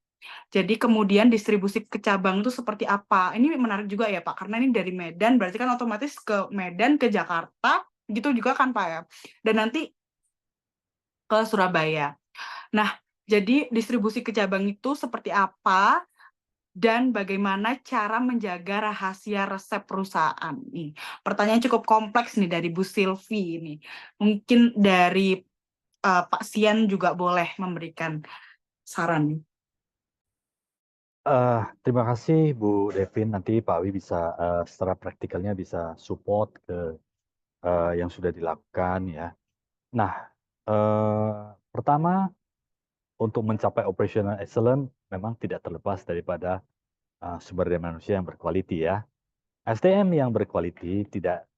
Jadi kemudian distribusi ke cabang itu seperti apa? Ini menarik juga ya Pak, karena ini dari Medan, berarti kan otomatis ke Medan, ke Jakarta, gitu juga kan Pak ya. Dan nanti ke Surabaya. Nah, jadi distribusi ke cabang itu seperti apa? dan bagaimana cara menjaga rahasia resep perusahaan nih. Pertanyaan cukup kompleks nih dari Bu Silvi ini. Mungkin dari Pak Sian juga boleh memberikan saran. Terima kasih Bu Devin. Nanti Pak Wi bisa secara praktikalnya bisa support ke yang sudah dilakukan ya. Nah, pertama untuk mencapai operational excellence memang tidak terlepas daripada sumber daya manusia yang berkualiti ya. SDM yang berkualiti tidak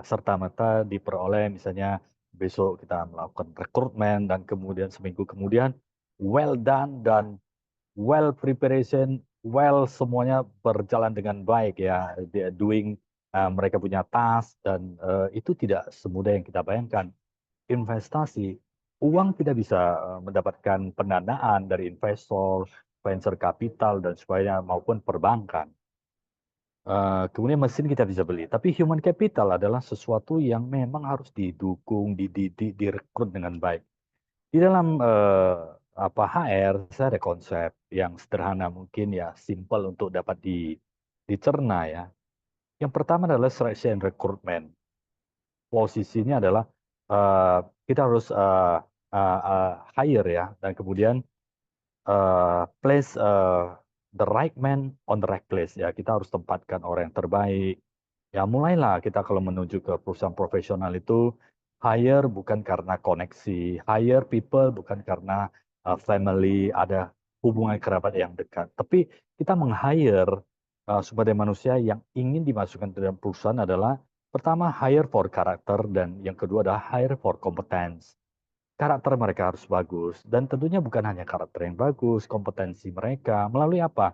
serta-merta diperoleh misalnya besok kita melakukan rekrutmen dan kemudian seminggu kemudian well done dan well preparation, well semuanya berjalan dengan baik ya, doing mereka punya task dan itu tidak semudah yang kita bayangkan. Investasi, uang tidak bisa mendapatkan pendanaan dari investor, venture capital dan sebagainya maupun perbankan. Kemudian mesin kita bisa beli, tapi human capital adalah sesuatu yang memang harus didukung, dididik, direkrut dengan baik. Di dalam HR, saya ada konsep yang sederhana mungkin ya, simple untuk dapat dicerna ya. Yang pertama adalah selection and recruitment. Posisinya adalah kita harus hire ya, dan kemudian place the right man on the right place ya. Kita harus tempatkan orang yang terbaik. Ya mulailah kita kalau menuju ke perusahaan profesional itu hire bukan karena koneksi, hire people bukan karena family, ada hubungan kerabat yang dekat. Tapi kita meng-hire sumber daya manusia yang ingin dimasukkan ke dalam perusahaan adalah pertama hire for karakter dan yang kedua adalah hire for competence. Karakter mereka harus bagus dan tentunya bukan hanya karakter yang bagus, kompetensi mereka melalui apa?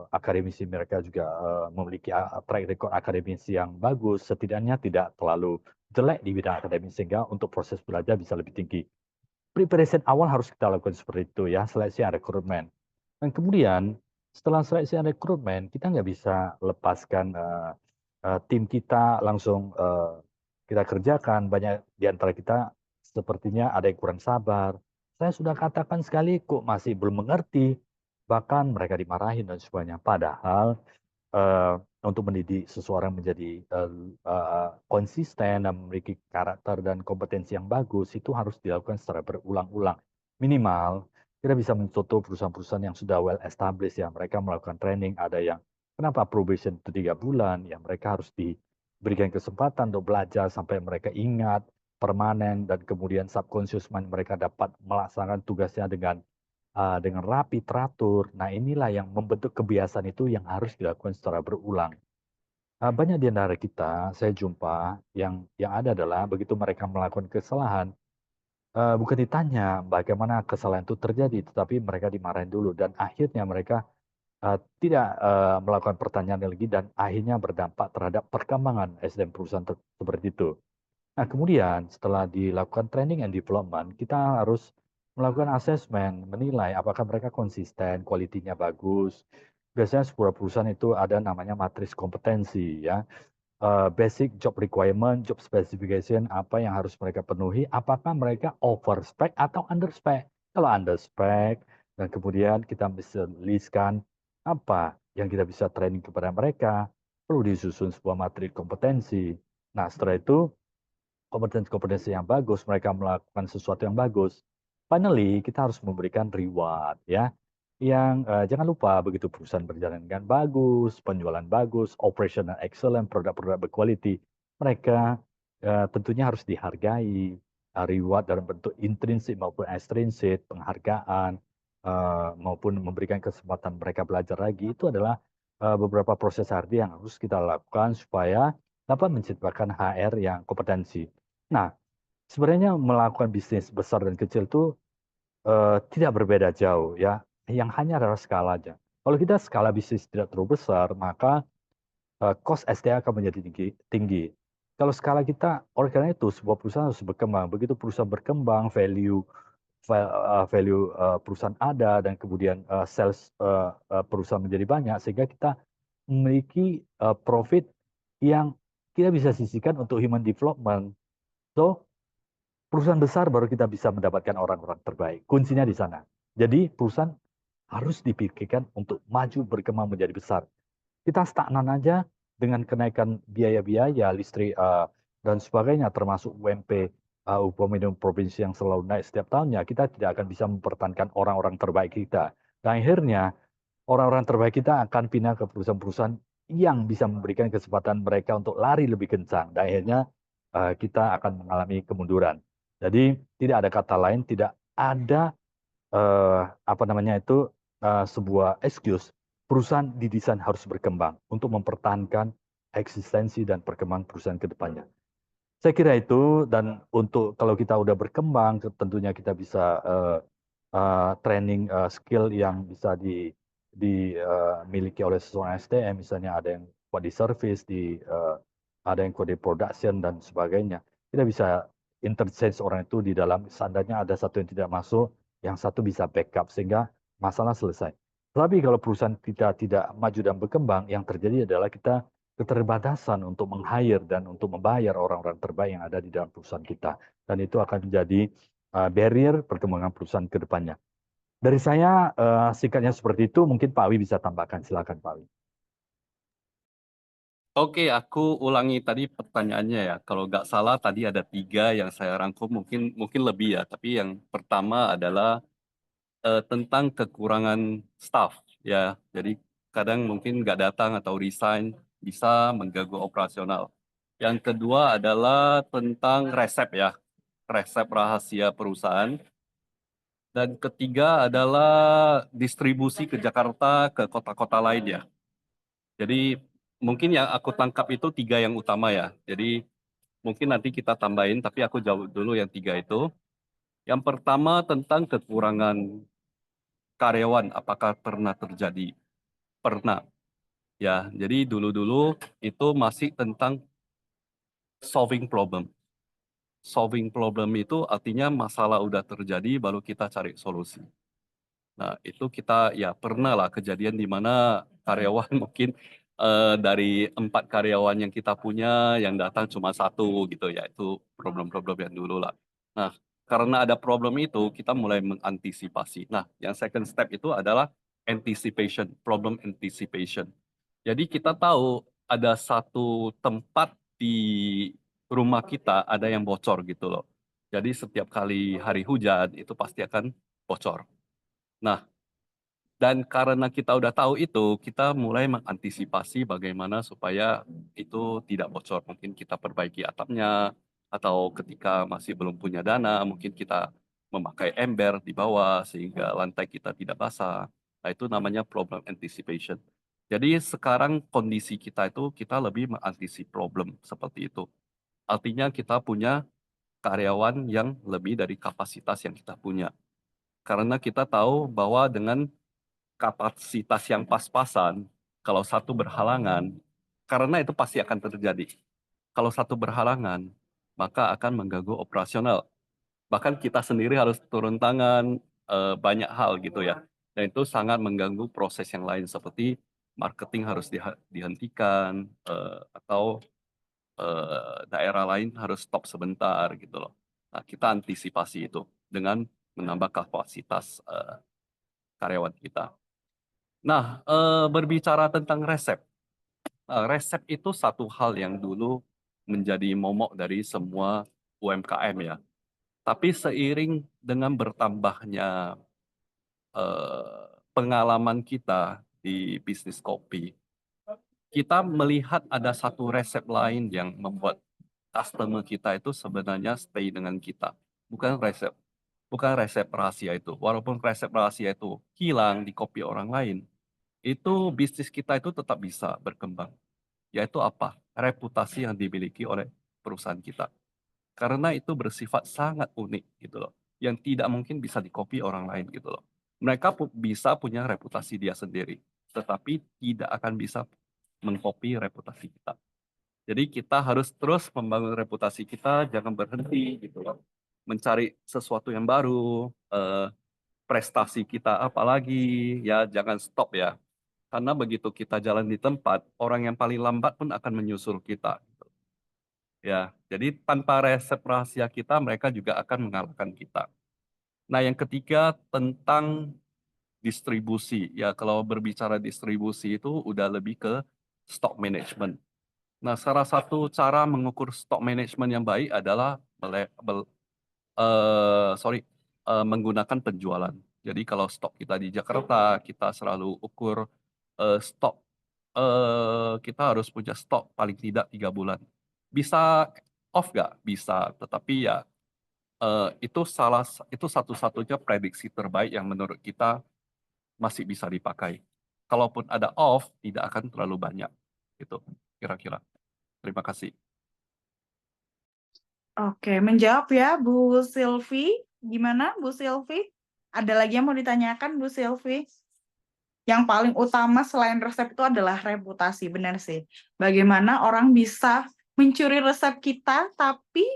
Akademisi mereka juga memiliki track record akademisi yang bagus, setidaknya tidak terlalu jelek di bidang akademis sehingga untuk proses belajar bisa lebih tinggi. Preparation awal harus kita lakukan seperti itu ya, seleksi dan rekrutmen. Dan kemudian setelah seleksi dan rekrutmen, kita nggak bisa lepaskan tim kita langsung kita kerjakan. Banyak di antara kita sepertinya ada yang kurang sabar. Saya sudah katakan sekali kok masih belum mengerti. Bahkan mereka dimarahin dan sebagainya. Padahal untuk mendidik seseorang menjadi konsisten dan memiliki karakter dan kompetensi yang bagus itu harus dilakukan secara berulang-ulang. Minimal kita bisa mencontoh perusahaan-perusahaan yang sudah well established ya. Mereka melakukan training, ada yang kenapa probation itu 3 bulan, ya mereka harus diberikan kesempatan untuk belajar sampai mereka ingat, permanen, dan kemudian subconscious mind mereka dapat melaksanakan tugasnya dengan rapi, teratur. Nah inilah yang membentuk kebiasaan itu yang harus dilakukan secara berulang. Banyak di antara kita, saya jumpa yang ada adalah begitu mereka melakukan kesalahan, bukan ditanya bagaimana kesalahan itu terjadi, tetapi mereka dimarahin dulu dan akhirnya mereka tidak melakukan pertanyaan lagi dan akhirnya berdampak terhadap perkembangan SDM perusahaan seperti itu. Nah kemudian setelah dilakukan training and development, kita harus melakukan assessment, menilai apakah mereka konsisten, kualitinya bagus. Biasanya sebuah perusahaan itu ada namanya matriks kompetensi ya. Basic job requirement, job specification, apa yang harus mereka penuhi, apakah mereka over spec atau under spec. Kalau under spec, dan kemudian kita bisa listkan apa yang kita bisa training kepada mereka, perlu disusun sebuah matriks kompetensi. Nah setelah itu, kompetensi-kompetensi yang bagus, mereka melakukan sesuatu yang bagus. Finally, kita harus memberikan reward ya. Yang jangan lupa begitu perusahaan berjalan dengan bagus, penjualan bagus, operational excellent, produk-produk berkualiti, mereka tentunya harus dihargai, reward dalam bentuk intrinsik maupun ekstrinsik, penghargaan maupun memberikan kesempatan mereka belajar lagi. Itu adalah beberapa proses arti yang harus kita lakukan supaya dapat menciptakan HR yang kompetensi. Nah, sebenarnya melakukan bisnis besar dan kecil itu tidak berbeda jauh ya. Yang hanya adalah skalanya. Kalau kita skala bisnis tidak terlalu besar, maka cost SDA akan menjadi tinggi. Kalau skala kita, oleh karena itu sebuah perusahaan harus berkembang. Begitu perusahaan berkembang, value perusahaan ada dan kemudian sales perusahaan menjadi banyak sehingga kita memiliki profit yang kita bisa sisihkan untuk human development. So, perusahaan besar baru kita bisa mendapatkan orang-orang terbaik. Kuncinya di sana. Jadi perusahaan harus dipikirkan untuk maju berkembang menjadi besar. Kita stagnan aja dengan kenaikan biaya-biaya listrik dan sebagainya, termasuk UMP upah minimum provinsi yang selalu naik setiap tahunnya, kita tidak akan bisa mempertahankan orang-orang terbaik kita. Dan akhirnya orang-orang terbaik kita akan pindah ke perusahaan-perusahaan yang bisa memberikan kesempatan mereka untuk lari lebih kencang. Dan akhirnya kita akan mengalami kemunduran. Jadi tidak ada kata lain, tidak ada sebuah excuse. Perusahaan didesain harus berkembang untuk mempertahankan eksistensi dan perkembangan perusahaan ke depannya. Saya kira itu, dan untuk kalau kita udah berkembang, tentunya kita bisa training skill yang bisa dimiliki oleh seseorang SDM, misalnya ada yang kuat di service, ada yang kuat di production dan sebagainya. Kita bisa interchange orang itu di dalam, seandainya ada satu yang tidak masuk, yang satu bisa backup sehingga masalah selesai. Tapi kalau perusahaan kita tidak maju dan berkembang, yang terjadi adalah kita keterbatasan untuk meng-hire dan untuk membayar orang-orang terbaik yang ada di dalam perusahaan kita. Dan itu akan menjadi barrier perkembangan perusahaan ke depannya. Dari saya singkatnya seperti itu, mungkin Pak Wi bisa tambahkan. Silakan Pak Wi. Oke, aku ulangi tadi pertanyaannya ya. Kalau nggak salah tadi ada 3 yang saya rangkum, mungkin lebih ya. Tapi yang pertama adalah tentang kekurangan staff ya. Jadi kadang mungkin nggak datang atau resign bisa mengganggu operasional. Yang kedua adalah tentang resep ya, resep rahasia perusahaan. Dan ketiga adalah distribusi ke Jakarta ke kota-kota lain ya. Jadi mungkin yang aku tangkap itu 3 yang utama ya. Jadi mungkin nanti kita tambahin, tapi aku jawab dulu yang 3 itu. Yang pertama tentang kekurangan karyawan, apakah pernah terjadi? Pernah. Ya, jadi dulu-dulu itu masih tentang solving problem. Solving problem itu artinya masalah udah terjadi baru kita cari solusi. Nah, itu kita ya pernah lah kejadian di mana karyawan mungkin dari 4 karyawan yang kita punya yang datang cuma 1 gitu ya, itu problem-problem yang dulu lah. Nah, karena ada problem itu kita mulai mengantisipasi. Nah, yang second step itu adalah anticipation, problem anticipation. Jadi kita tahu ada satu tempat di rumah kita ada yang bocor gitu loh. Jadi setiap kali hari hujan itu pasti akan bocor. Nah, dan karena kita udah tahu itu, kita mulai mengantisipasi bagaimana supaya itu tidak bocor. Mungkin kita perbaiki atapnya, atau ketika masih belum punya dana, mungkin kita memakai ember di bawah sehingga lantai kita tidak basah. Nah, itu namanya problem anticipation. Jadi sekarang kondisi kita itu kita lebih mengantisipasi problem seperti itu. Artinya kita punya karyawan yang lebih dari kapasitas yang kita punya. Karena kita tahu bahwa dengan kapasitas yang pas-pasan, kalau satu berhalangan, karena itu pasti akan terjadi. Kalau satu berhalangan, maka akan mengganggu operasional. Bahkan kita sendiri harus turun tangan banyak hal gitu ya. Dan itu sangat mengganggu proses yang lain seperti marketing harus dihentikan atau daerah lain harus stop sebentar gitu loh. Nah, kita antisipasi itu dengan menambah kapasitas karyawan kita. Nah, berbicara tentang resep. Resep itu satu hal yang dulu menjadi momok dari semua UMKM ya. Tapi seiring dengan bertambahnya pengalaman kita di bisnis kopi, kita melihat ada satu resep lain yang membuat customer kita itu sebenarnya stay dengan kita. Bukan resep rahasia itu. Walaupun resep rahasia itu hilang di kopi orang lain, itu bisnis kita itu tetap bisa berkembang. Yaitu apa? Reputasi yang dimiliki oleh perusahaan kita. Karena itu bersifat sangat unik gitu loh. Yang tidak mungkin bisa dikopi orang lain gitu loh. Mereka bisa punya reputasi dia sendiri, tetapi tidak akan bisa mengkopi reputasi kita. Jadi kita harus terus membangun reputasi kita, jangan berhenti gitu loh. Mencari sesuatu yang baru, prestasi kita apalagi, ya jangan stop ya. Karena begitu kita jalan di tempat, orang yang paling lambat pun akan menyusul kita. Ya, jadi tanpa resep rahasia kita, mereka juga akan mengalahkan kita. Nah, yang ketiga tentang distribusi. Ya, kalau berbicara distribusi itu udah lebih ke stock management. Nah, salah satu cara mengukur stock management yang baik adalah menggunakan penjualan. Jadi kalau stok kita di Jakarta, kita selalu ukur stok kita harus punya stok paling tidak 3 bulan. Bisa off nggak? Bisa, tetapi ya itu satu-satunya prediksi terbaik yang menurut kita masih bisa dipakai. Kalaupun ada off, tidak akan terlalu banyak. Gitu, kira-kira. Terima kasih. Oke, menjawab ya Bu Silvi. Gimana Bu Silvi? Ada lagi yang mau ditanyakan Bu Silvi? Yang paling utama selain resep itu adalah reputasi, benar sih. Bagaimana orang bisa mencuri resep kita, tapi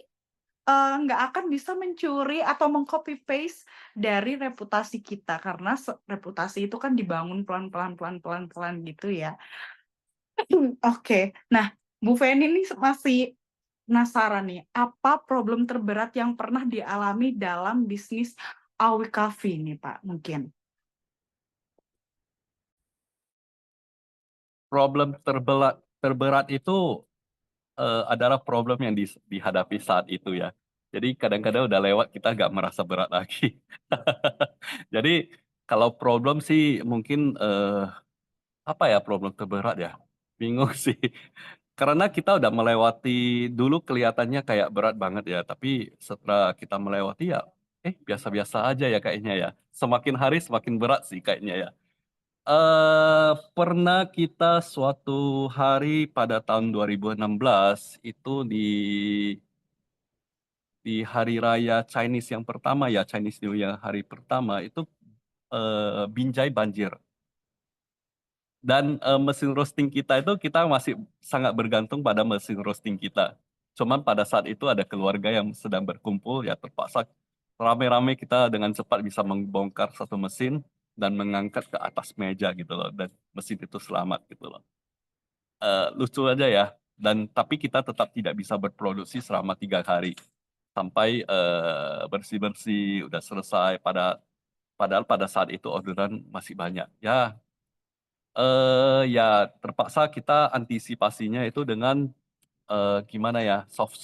nggak akan bisa mencuri atau meng-copy paste dari reputasi kita, karena reputasi itu kan dibangun pelan-pelan gitu ya. Oke, nah Bu Feni ini masih penasaran nih, apa problem terberat yang pernah dialami dalam bisnis Awi Coffee nih Pak, mungkin? Problem terberat itu adalah problem yang dihadapi saat itu ya. Jadi kadang-kadang udah lewat kita nggak merasa berat lagi. Jadi kalau problem sih mungkin apa ya problem terberat ya? Bingung sih. Karena kita udah melewati dulu kelihatannya kayak berat banget ya, tapi setelah kita melewati ya biasa-biasa aja ya kayaknya ya. Semakin hari semakin berat sih kayaknya ya. Pernah kita suatu hari pada tahun 2016 itu di hari raya Chinese yang pertama ya, Chinese New Year hari pertama itu Binjai banjir. Dan mesin roasting kita itu kita masih sangat bergantung pada mesin roasting kita. Cuman pada saat itu ada keluarga yang sedang berkumpul ya terpaksa rame-rame kita dengan cepat bisa membongkar satu mesin dan mengangkat ke atas meja gitu loh, dan mesin itu selamat gitu loh. Lucu aja ya. Dan tapi kita tetap tidak bisa berproduksi selama 3 hari sampai bersih-bersih udah selesai. Padahal pada saat itu orderan masih banyak. Ya terpaksa kita antisipasinya itu dengan gimana ya, soft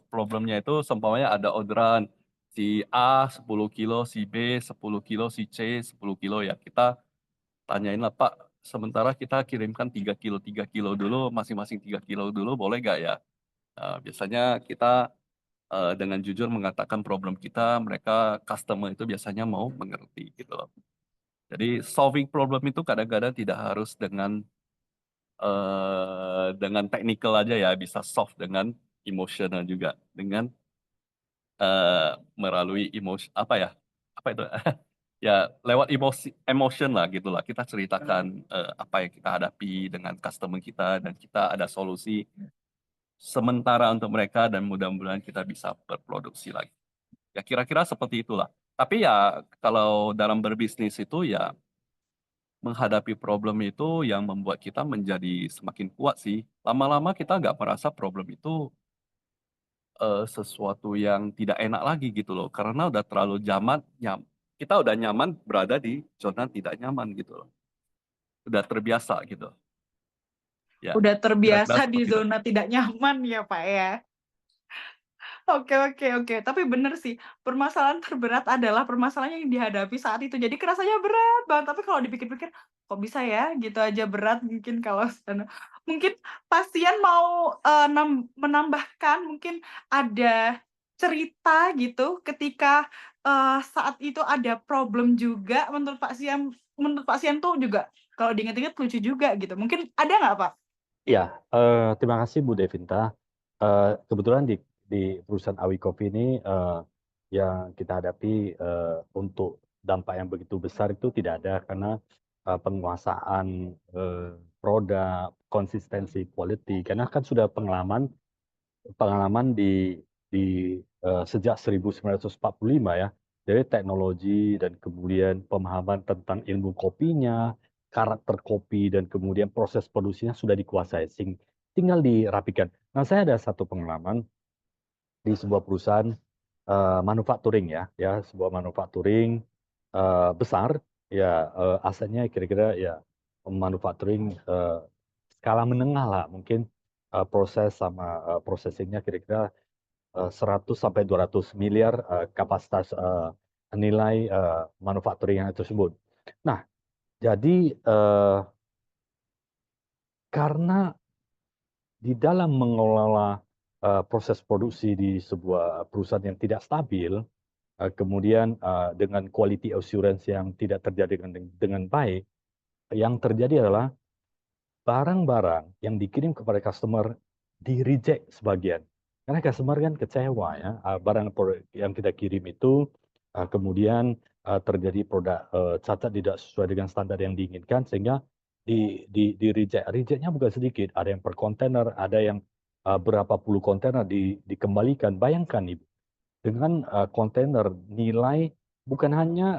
problemnya itu seumpamanya ada orderan si A 10 kilo, si B 10 kilo, si C 10 kilo ya kita tanyain lah Pak, sementara kita kirimkan 3 kilo dulu, masing-masing 3 kilo dulu boleh nggak ya? Biasanya kita dengan jujur mengatakan problem kita, mereka customer itu biasanya mau mengerti gitu loh. Jadi solving problem itu kadang-kadang tidak harus dengan technical aja ya, bisa solve dengan emotional juga, dengan melalui emosi apa ya? Apa itu? Ya lewat emotion lah gitulah. Kita ceritakan apa yang kita hadapi dengan customer kita dan kita ada solusi sementara untuk mereka dan mudah-mudahan kita bisa berproduksi lagi. Ya kira-kira seperti itulah. Tapi ya kalau dalam berbisnis itu ya menghadapi problem itu yang membuat kita menjadi semakin kuat sih. Lama-lama kita nggak merasa problem itu sesuatu yang tidak enak lagi gitu loh. Karena udah terlalu kita udah nyaman berada di zona tidak nyaman gitu loh. Udah terbiasa gitu. Ya, Udah kira-kira terbiasa di seperti itu. zona tidak nyaman ya Pak ya. Oke. Tapi bener sih, permasalahan terberat adalah permasalahan yang dihadapi saat itu. Jadi kerasanya berat banget, tapi kalau dipikir-pikir, kok bisa ya gitu aja berat mungkin kalau sana. Mungkin pasien mau menambahkan, mungkin ada cerita gitu ketika saat itu ada problem juga menurut pasien tuh juga kalau diingat-ingat lucu juga gitu. Mungkin ada nggak Pak? Ya, terima kasih Bu Devinta. Kebetulan di perusahaan Awi Coffee ini yang kita hadapi untuk dampak yang begitu besar itu tidak ada karena penguasaan produk, konsistensi quality. Karena kan sudah pengalaman di sejak 1945 ya, dari teknologi dan kemudian pemahaman tentang ilmu kopinya, karakter kopi dan kemudian proses produksinya sudah dikuasai, tinggal dirapikan. Nah, saya ada satu pengalaman di sebuah perusahaan manufacturing ya, sebuah manufacturing besar Ya, asetnya kira-kira ya manufacturing skala menengah lah, mungkin proses sama processing-nya kira-kira 100 sampai 200 miliar kapasitas nilai manufacturing yang tersebut. Nah, jadi karena di dalam mengelola proses produksi di sebuah perusahaan yang tidak stabil, kemudian dengan quality assurance yang tidak terjadi dengan baik, yang terjadi adalah barang-barang yang dikirim kepada customer di-reject sebagian. Karena customer kan kecewa ya, barang yang kita kirim itu kemudian terjadi produk cacat tidak sesuai dengan standar yang diinginkan sehingga di-reject. Rejectnya bukan sedikit, ada yang per kontainer, ada yang berapa puluh kontainer dikembalikan. Bayangkan Ibu, dengan kontainer nilai bukan hanya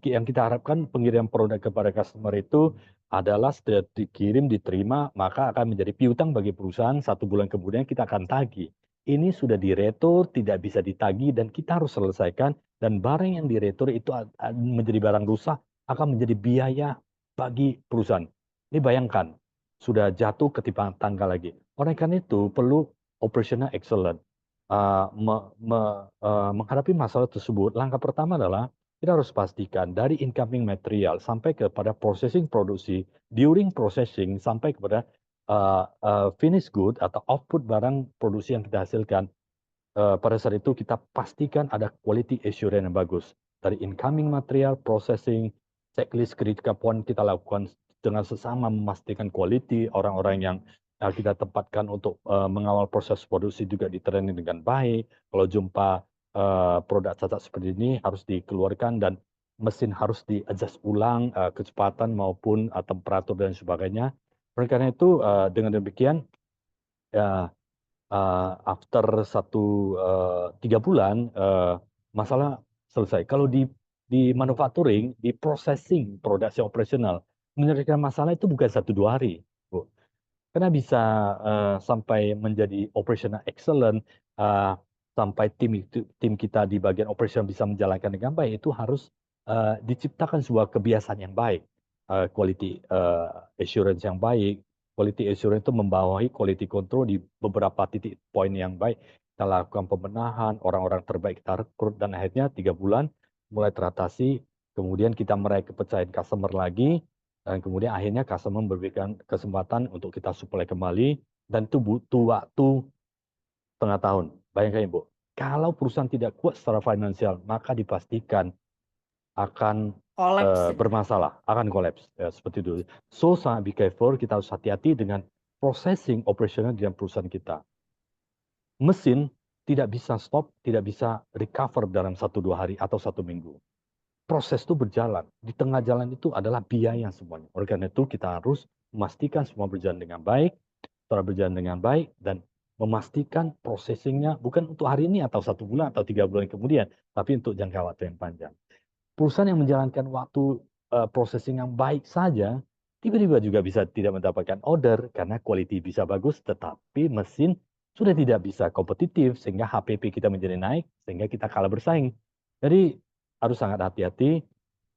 yang kita harapkan pengiriman produk kepada customer itu adalah setelah dikirim, diterima, maka akan menjadi piutang bagi perusahaan, 1 bulan kemudian kita akan tagih. Ini sudah diretur, tidak bisa ditagih, dan kita harus selesaikan, dan barang yang diretur itu menjadi barang rusak, akan menjadi biaya bagi perusahaan. Ini bayangkan, sudah jatuh ketimpangan tangga lagi. Oleh karena itu, perlu operational excellence. Menghadapi masalah tersebut, langkah pertama adalah kita harus pastikan dari incoming material sampai kepada processing produksi, during processing sampai kepada finished good atau output barang produksi yang kita hasilkan. Pada saat itu kita pastikan ada quality assurance yang bagus. Dari incoming material, processing, checklist critical point kita lakukan dengan sesama memastikan quality, orang-orang yang kita tempatkan untuk mengawal proses produksi juga di-training dengan baik. Kalau jumpa produk cacat seperti ini harus dikeluarkan dan mesin harus di-adjust ulang kecepatan maupun temperatur dan sebagainya. Oleh karena itu dengan demikian after 3 bulan masalah selesai. Kalau di manufacturing, di processing produksi operasional, menyelesaikan masalah itu bukan 1-2 hari, Bu. Karena bisa sampai menjadi operational excellent, sampai tim kita di bagian operation bisa menjalankan dengan baik, itu harus diciptakan sebuah kebiasaan yang baik, quality assurance yang baik. Quality assurance itu membawahi quality control di beberapa titik poin yang baik. Kita lakukan pembenahan, orang-orang terbaik kita rekrut, dan akhirnya 3 bulan mulai teratasi, kemudian kita meraih kepercayaan customer lagi, dan kemudian akhirnya customer memberikan kesempatan untuk kita supply kembali, dan itu butuh waktu setengah tahun. Bayangkan Ibu, kalau perusahaan tidak kuat secara finansial, maka dipastikan akan Kolaps. bermasalah, akan kolaps. Ya, seperti itu. So, sangat be careful, kita harus hati-hati dengan processing operasional di dalam perusahaan kita. Mesin tidak bisa stop, tidak bisa recover dalam 1-2 hari atau 1 minggu. Proses itu berjalan. Di tengah jalan itu adalah biaya semuanya. Oleh karena itu kita harus memastikan semua berjalan dengan baik, setelah berjalan dengan baik, dan memastikan processingnya bukan untuk hari ini atau 1 bulan atau 3 bulan kemudian, tapi untuk jangka waktu yang panjang. Perusahaan yang menjalankan waktu processing yang baik saja, tiba-tiba juga bisa tidak mendapatkan order karena quality bisa bagus, tetapi mesin sudah tidak bisa kompetitif sehingga HPP kita menjadi naik, sehingga kita kalah bersaing. Jadi harus sangat hati-hati.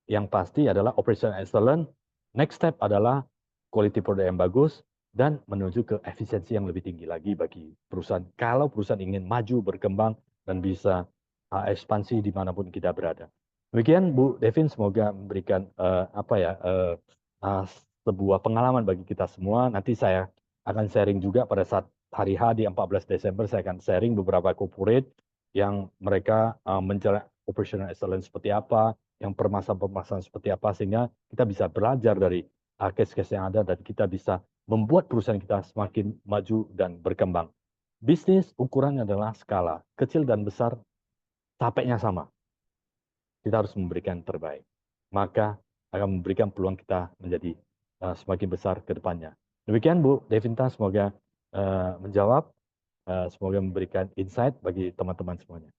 Yang pasti adalah operational excellence. Next step adalah quality produk yang bagus dan menuju ke efisiensi yang lebih tinggi lagi bagi perusahaan. Kalau perusahaan ingin maju, berkembang, dan bisa ekspansi dimanapun kita berada. Demikian Bu Devin, semoga memberikan sebuah pengalaman bagi kita semua. Nanti saya akan sharing juga pada saat hari H di 14 Desember, saya akan sharing beberapa corporate yang mereka menjalankan operational excellence seperti apa, yang permasalahan-permasalahan seperti apa, sehingga kita bisa belajar dari case-case yang ada dan kita bisa membuat perusahaan kita semakin maju dan berkembang. Bisnis ukurannya adalah skala, kecil dan besar, capeknya sama. Kita harus memberikan yang terbaik. Maka akan memberikan peluang kita menjadi semakin besar ke depannya. Demikian Bu Devinta, semoga menjawab, semoga memberikan insight bagi teman-teman semuanya.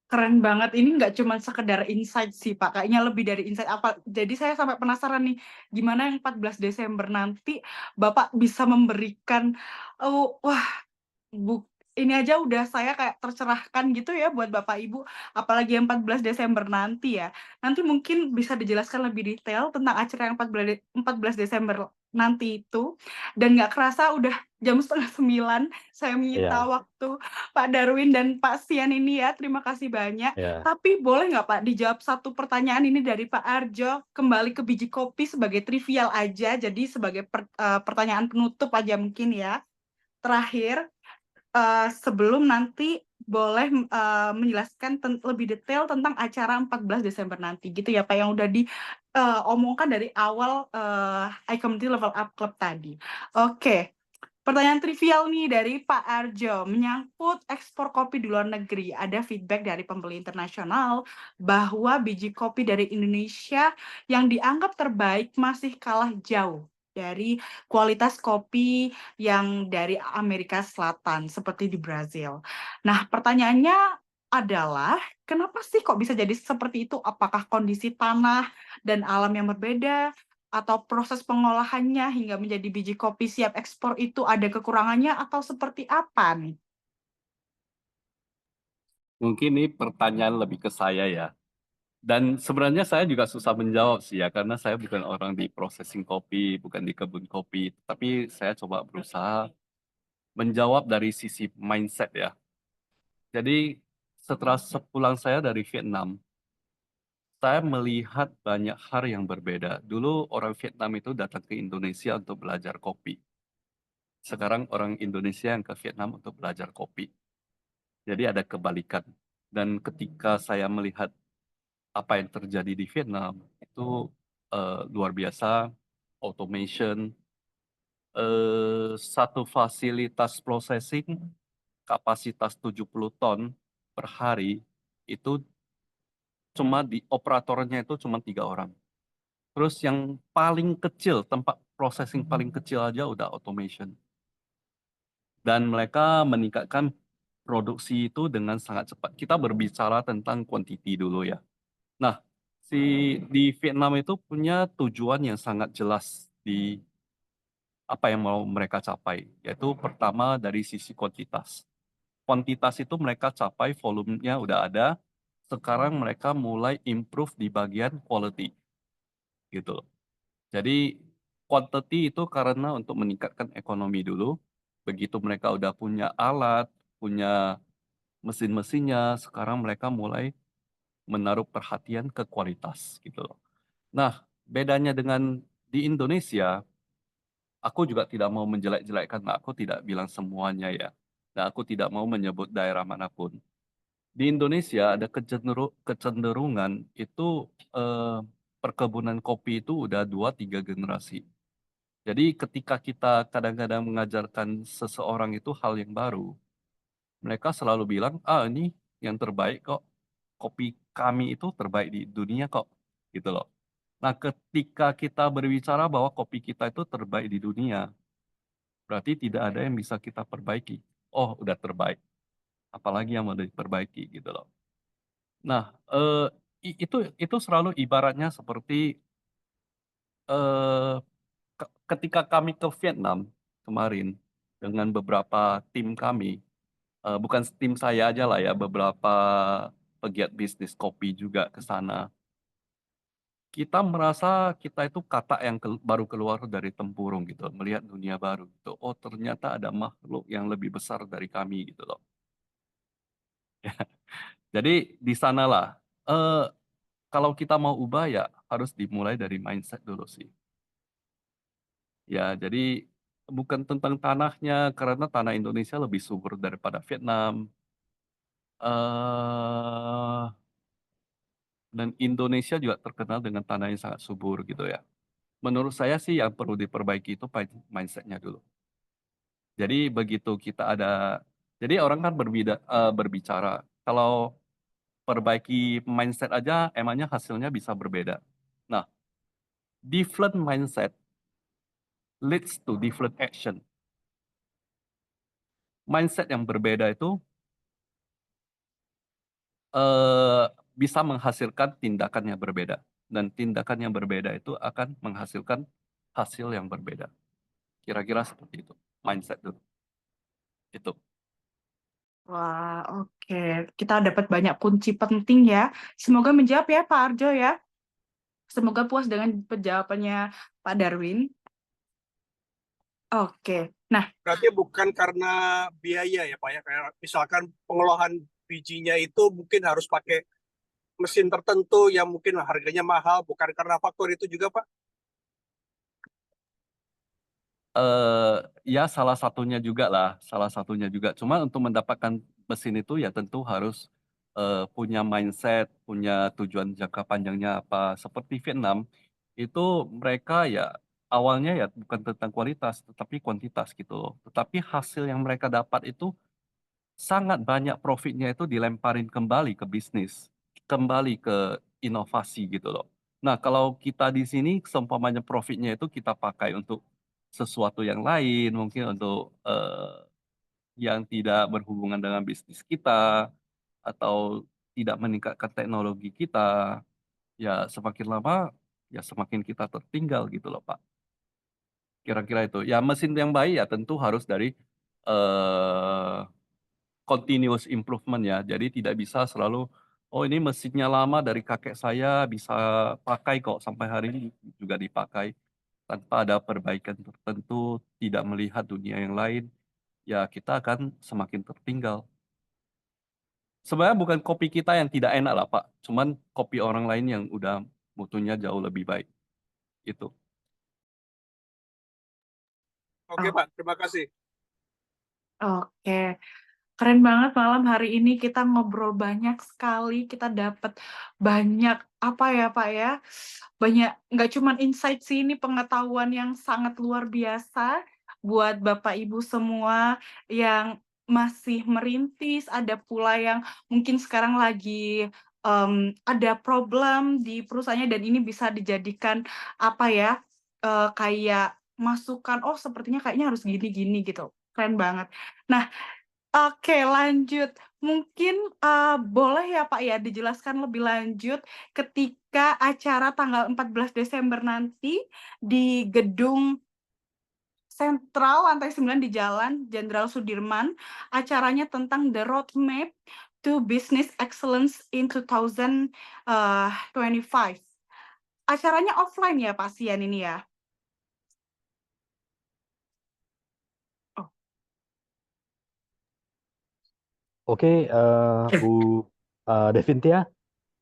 Keren banget, ini nggak cuma sekedar insight sih Pak, kayaknya lebih dari insight apa. Jadi saya sampai penasaran nih, gimana yang 14 Desember nanti Bapak bisa memberikan, ini aja udah saya kayak tercerahkan gitu ya buat Bapak Ibu, apalagi yang 14 Desember nanti ya. Nanti mungkin bisa dijelaskan lebih detail tentang acara yang 14 Desember nanti itu. Dan nggak kerasa udah jam 8:30 saya menyita Ya, waktu Pak Darwin dan Pak Sian ini ya. Terima kasih banyak. ya. Tapi boleh nggak Pak dijawab satu pertanyaan ini dari Pak Arjo kembali ke biji kopi sebagai trivial aja, jadi sebagai pertanyaan penutup aja mungkin ya. Terakhir, sebelum nanti boleh menjelaskan lebih detail tentang acara 14 Desember nanti gitu ya Pak, yang udah diomongkan dari awal iCommunity Level Up Club tadi. Oke, pertanyaan trivial nih dari Pak Arjo menyangkut ekspor kopi di luar negeri. Ada feedback dari pembeli internasional bahwa biji kopi dari Indonesia yang dianggap terbaik masih kalah jauh dari kualitas kopi yang dari Amerika Selatan seperti di Brazil. Nah, pertanyaannya adalah kenapa sih kok bisa jadi seperti itu? Apakah kondisi tanah dan alam yang berbeda? Atau proses pengolahannya hingga menjadi biji kopi siap ekspor itu ada kekurangannya atau seperti apa nih? Mungkin ini pertanyaan lebih ke saya ya. Dan sebenarnya saya juga susah menjawab sih ya, karena saya bukan orang di processing kopi, bukan di kebun kopi. Tapi saya coba berusaha menjawab dari sisi mindset ya. Jadi setelah sepulang saya dari Vietnam, saya melihat banyak hal yang berbeda. Dulu orang Vietnam itu datang ke Indonesia untuk belajar kopi. Sekarang orang Indonesia yang ke Vietnam untuk belajar kopi. Jadi ada kebalikan. Dan ketika saya melihat apa yang terjadi di Vietnam, itu luar biasa, automation, satu fasilitas processing, kapasitas 70 ton per hari, itu cuma di operatornya itu cuma 3 orang. Terus yang paling kecil, tempat processing paling kecil aja udah automation. Dan mereka meningkatkan produksi itu dengan sangat cepat. Kita berbicara tentang quantity dulu ya. Nah, di Vietnam itu punya tujuan yang sangat jelas di apa yang mau mereka capai, yaitu pertama dari sisi kuantitas. Kuantitas itu mereka capai, volumenya udah ada, sekarang mereka mulai improve di bagian quality, gitu loh. Jadi quantity itu karena untuk meningkatkan ekonomi dulu, begitu mereka udah punya alat, punya mesin-mesinnya, sekarang mereka mulai menaruh perhatian ke kualitas, gitu loh. Nah, bedanya dengan di Indonesia, aku juga tidak mau menjelek-jelekkan, aku tidak bilang semuanya ya. Dan aku tidak mau menyebut daerah manapun. Di Indonesia ada kecenderungan itu perkebunan kopi itu udah 2-3 generasi. Jadi ketika kita kadang-kadang mengajarkan seseorang itu hal yang baru, mereka selalu bilang, ah ini yang terbaik kok, kopi kami itu terbaik di dunia kok, gitu loh. Nah, ketika kita berbicara bahwa kopi kita itu terbaik di dunia, berarti tidak ada yang bisa kita perbaiki. Oh, udah terbaik. Apalagi yang mau diperbaiki gitu loh. Nah, itu selalu ibaratnya seperti eh, ketika kami ke Vietnam kemarin dengan beberapa tim kami, bukan tim saya aja lah ya, beberapa pegiat bisnis kopi juga ke sana. Kita merasa kita itu katak yang baru keluar dari tempurung gitu, melihat dunia baru gitu. Oh, ternyata ada makhluk yang lebih besar dari kami gitu loh. Jadi di sanalah kalau kita mau ubah ya harus dimulai dari mindset dulu sih. Ya, jadi bukan tentang tanahnya karena tanah Indonesia lebih subur daripada Vietnam. eh dan Indonesia juga terkenal dengan tanah yang sangat subur gitu ya. Menurut saya sih yang perlu diperbaiki itu mindsetnya dulu. Jadi begitu kita ada, jadi orang kan berbicara, kalau perbaiki mindset aja emangnya hasilnya bisa berbeda. Nah, different mindset leads to different action. Mindset yang berbeda itu eh, bisa menghasilkan tindakan yang berbeda. Dan tindakan yang berbeda itu akan menghasilkan hasil yang berbeda. Kira-kira seperti itu. Mindset dulu. Itu. Wah, oke. Kita dapat banyak kunci penting ya. Semoga menjawab ya Pak Arjo ya. Semoga puas dengan penjawabannya Pak Darwin. Oke. Nah, Berarti bukan karena biaya ya Pak ya, kayak misalkan pengolahan bijinya itu mungkin harus pakai mesin tertentu yang mungkin harganya mahal, bukan karena faktor itu juga Pak? eh ya salah satunya juga lah, salah satunya juga. Cuma untuk mendapatkan mesin itu ya tentu harus punya mindset, punya tujuan jangka panjangnya apa. Seperti Vietnam itu mereka ya awalnya ya bukan tentang kualitas, tetapi kuantitas gitu loh. Tetapi hasil yang mereka dapat itu sangat banyak profitnya itu dilemparin kembali ke bisnis, kembali ke inovasi gitu loh. Nah, kalau kita di sini seumpamanya profitnya itu kita pakai untuk sesuatu yang lain, mungkin untuk yang tidak berhubungan dengan bisnis kita atau tidak meningkatkan teknologi kita, ya semakin lama ya semakin kita tertinggal gitu loh, Pak. Kira-kira itu. Ya mesin yang baik ya tentu harus dari eh, continuous improvement ya. Jadi tidak bisa selalu, oh ini mesinnya lama dari kakek saya bisa pakai kok sampai hari ini juga dipakai tanpa ada perbaikan tertentu, tidak melihat dunia yang lain, ya kita akan semakin tertinggal. Sebenarnya bukan kopi kita yang tidak enak lah Pak, cuman kopi orang lain yang udah mutunya jauh lebih baik. Itu. Oke oh, Pak, terima kasih. oke. Keren banget malam hari ini kita ngobrol banyak sekali, kita dapat banyak apa ya Pak ya, banyak nggak cuman insight sih, ini pengetahuan yang sangat luar biasa buat Bapak Ibu semua yang masih merintis, ada pula yang mungkin sekarang lagi ada problem di perusahaannya dan ini bisa dijadikan apa ya, kayak masukan, oh sepertinya kayaknya harus gini-gini gitu, keren banget. Nah, oke, lanjut. Mungkin boleh ya Pak ya dijelaskan lebih lanjut ketika acara tanggal 14 Desember nanti di gedung Sentral lantai 9 di Jalan Jenderal Sudirman, acaranya tentang The Roadmap to Business Excellence in 2025. Acaranya offline ya Pak Sian ini ya? Oh, Oke, Bu Devintia,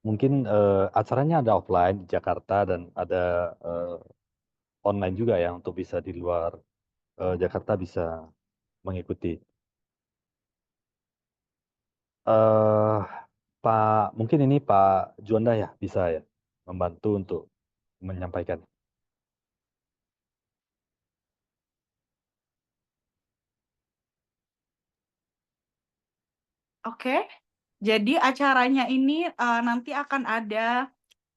mungkin acaranya ada offline di Jakarta dan ada eh, online juga ya untuk bisa di luar Jakarta bisa mengikuti. eh mungkin ini Pak Juanda ya bisa ya membantu untuk menyampaikan. oke. Jadi acaranya ini nanti akan ada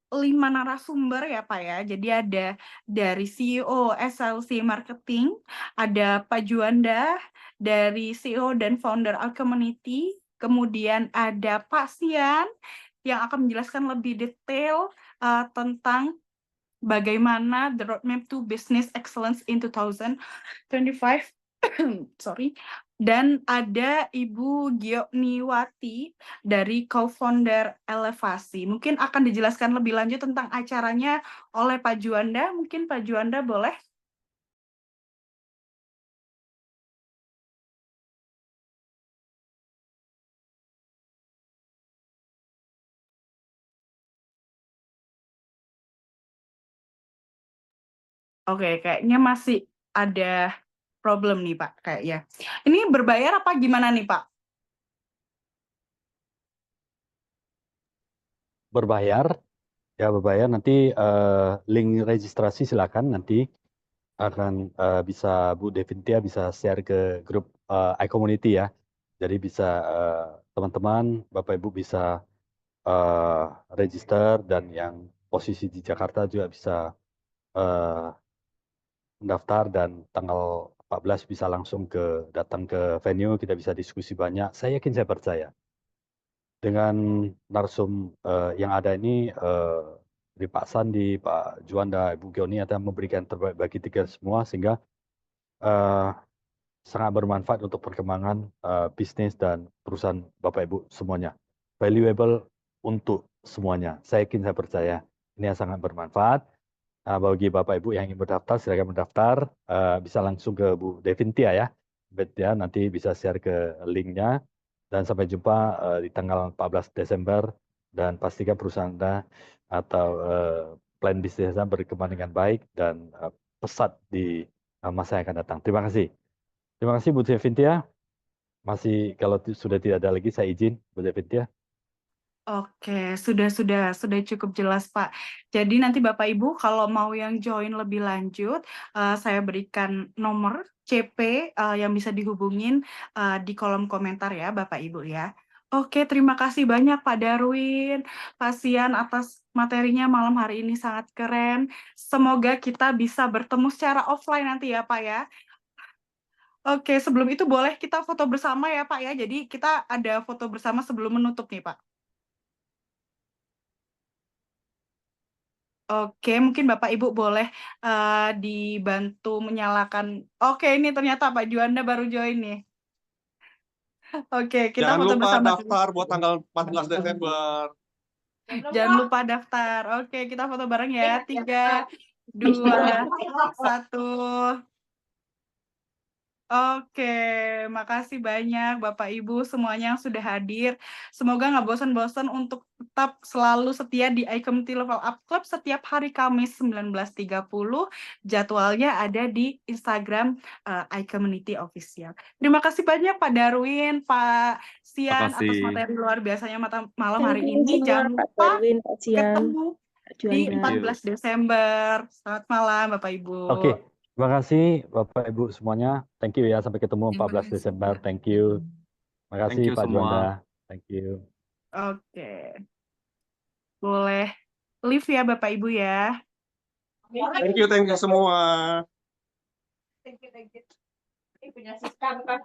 5 narasumber ya Pak ya. Jadi ada dari CEO SLC Marketing, ada Pak Juanda dari CEO dan founder Alcommunity, kemudian ada Pak Sian yang akan menjelaskan lebih detail tentang bagaimana the roadmap to business excellence in 2025. Sorry. Dan ada Ibu Giokniwati dari co-founder Elevasi. Mungkin akan dijelaskan lebih lanjut tentang acaranya oleh Pak Juanda. Mungkin Pak Juanda boleh? Oke, kayaknya masih ada problem nih Pak, kayaknya. Ini berbayar apa gimana nih Pak? Berbayar, ya berbayar nanti link registrasi silakan nanti akan bisa Bu Devintia bisa share ke grup iCommunity ya. Jadi bisa teman-teman, Bapak Ibu bisa eh, register dan yang posisi di Jakarta juga bisa eh, mendaftar dan tanggal 14 bisa langsung datang ke venue, kita bisa diskusi banyak. Saya yakin, saya percaya dengan narsum yang ada ini dari Pak Sandi, Pak Juanda, Ibu Gioni akan memberikan terbaik bagi kita semua sehingga eh, sangat bermanfaat untuk perkembangan bisnis dan perusahaan Bapak Ibu semuanya. Valuable untuk semuanya. Saya yakin, saya percaya ini yang sangat bermanfaat. Bagi Bapak Ibu yang ingin mendaftar, silakan mendaftar. Bisa langsung ke Bu Devintia ya. Ya, nanti bisa share ke linknya. Dan sampai jumpa di tanggal 14 Desember. Dan pastikan perusahaan Anda atau plan bisnis Anda berkembang dengan baik dan pesat di masa yang akan datang. Terima kasih. Terima kasih Bu Devintia. Masih kalau sudah tidak ada lagi, saya izin Bu Devintia. Oke, sudah cukup jelas, Pak. Jadi nanti Bapak Ibu kalau mau yang join lebih lanjut, saya berikan nomor CP yang bisa dihubungin di kolom komentar ya, Bapak Ibu ya. Oke, terima kasih banyak Pak Darwin, Pak Sian atas materinya malam hari ini sangat keren. Semoga kita bisa bertemu secara offline nanti ya, Pak ya. Oke, sebelum itu boleh kita foto bersama ya, Pak ya. Jadi kita ada foto bersama sebelum menutup nih, Pak. Oke, mungkin Bapak Ibu boleh dibantu menyalakan. Oke, ini ternyata Pak Juanda baru join nih. Oke, kita Jangan foto lupa bersama. daftar buat tanggal 14 Desember. Jangan lupa daftar. Oke, kita foto bareng ya. 3, 2, 1. Oke, makasih banyak Bapak Ibu semuanya yang sudah hadir. Semoga nggak bosan-bosan untuk tetap selalu setia di iCommunity Level Up Club setiap hari Kamis 19.30. Jadwalnya ada di Instagram iCommunity Official. Terima kasih banyak Pak Darwin, Pak Sian atas Makasih. materi luar biasanya malam hari ini. Jangan Pak lupa Darwin, Pak Sian, ketemu Pak di Juanda. 14 Desember. Selamat malam Bapak Ibu. Oke, terima kasih Bapak Ibu semuanya. Thank you ya, sampai ketemu Terima 14 kasih, Desember. Pak. Thank you. Terima Thank kasih you Pak semua. Juanda. Thank you. Oke. Boleh live ya Bapak Ibu ya. Thank you semua. Thank you. Ini punya sistem kan.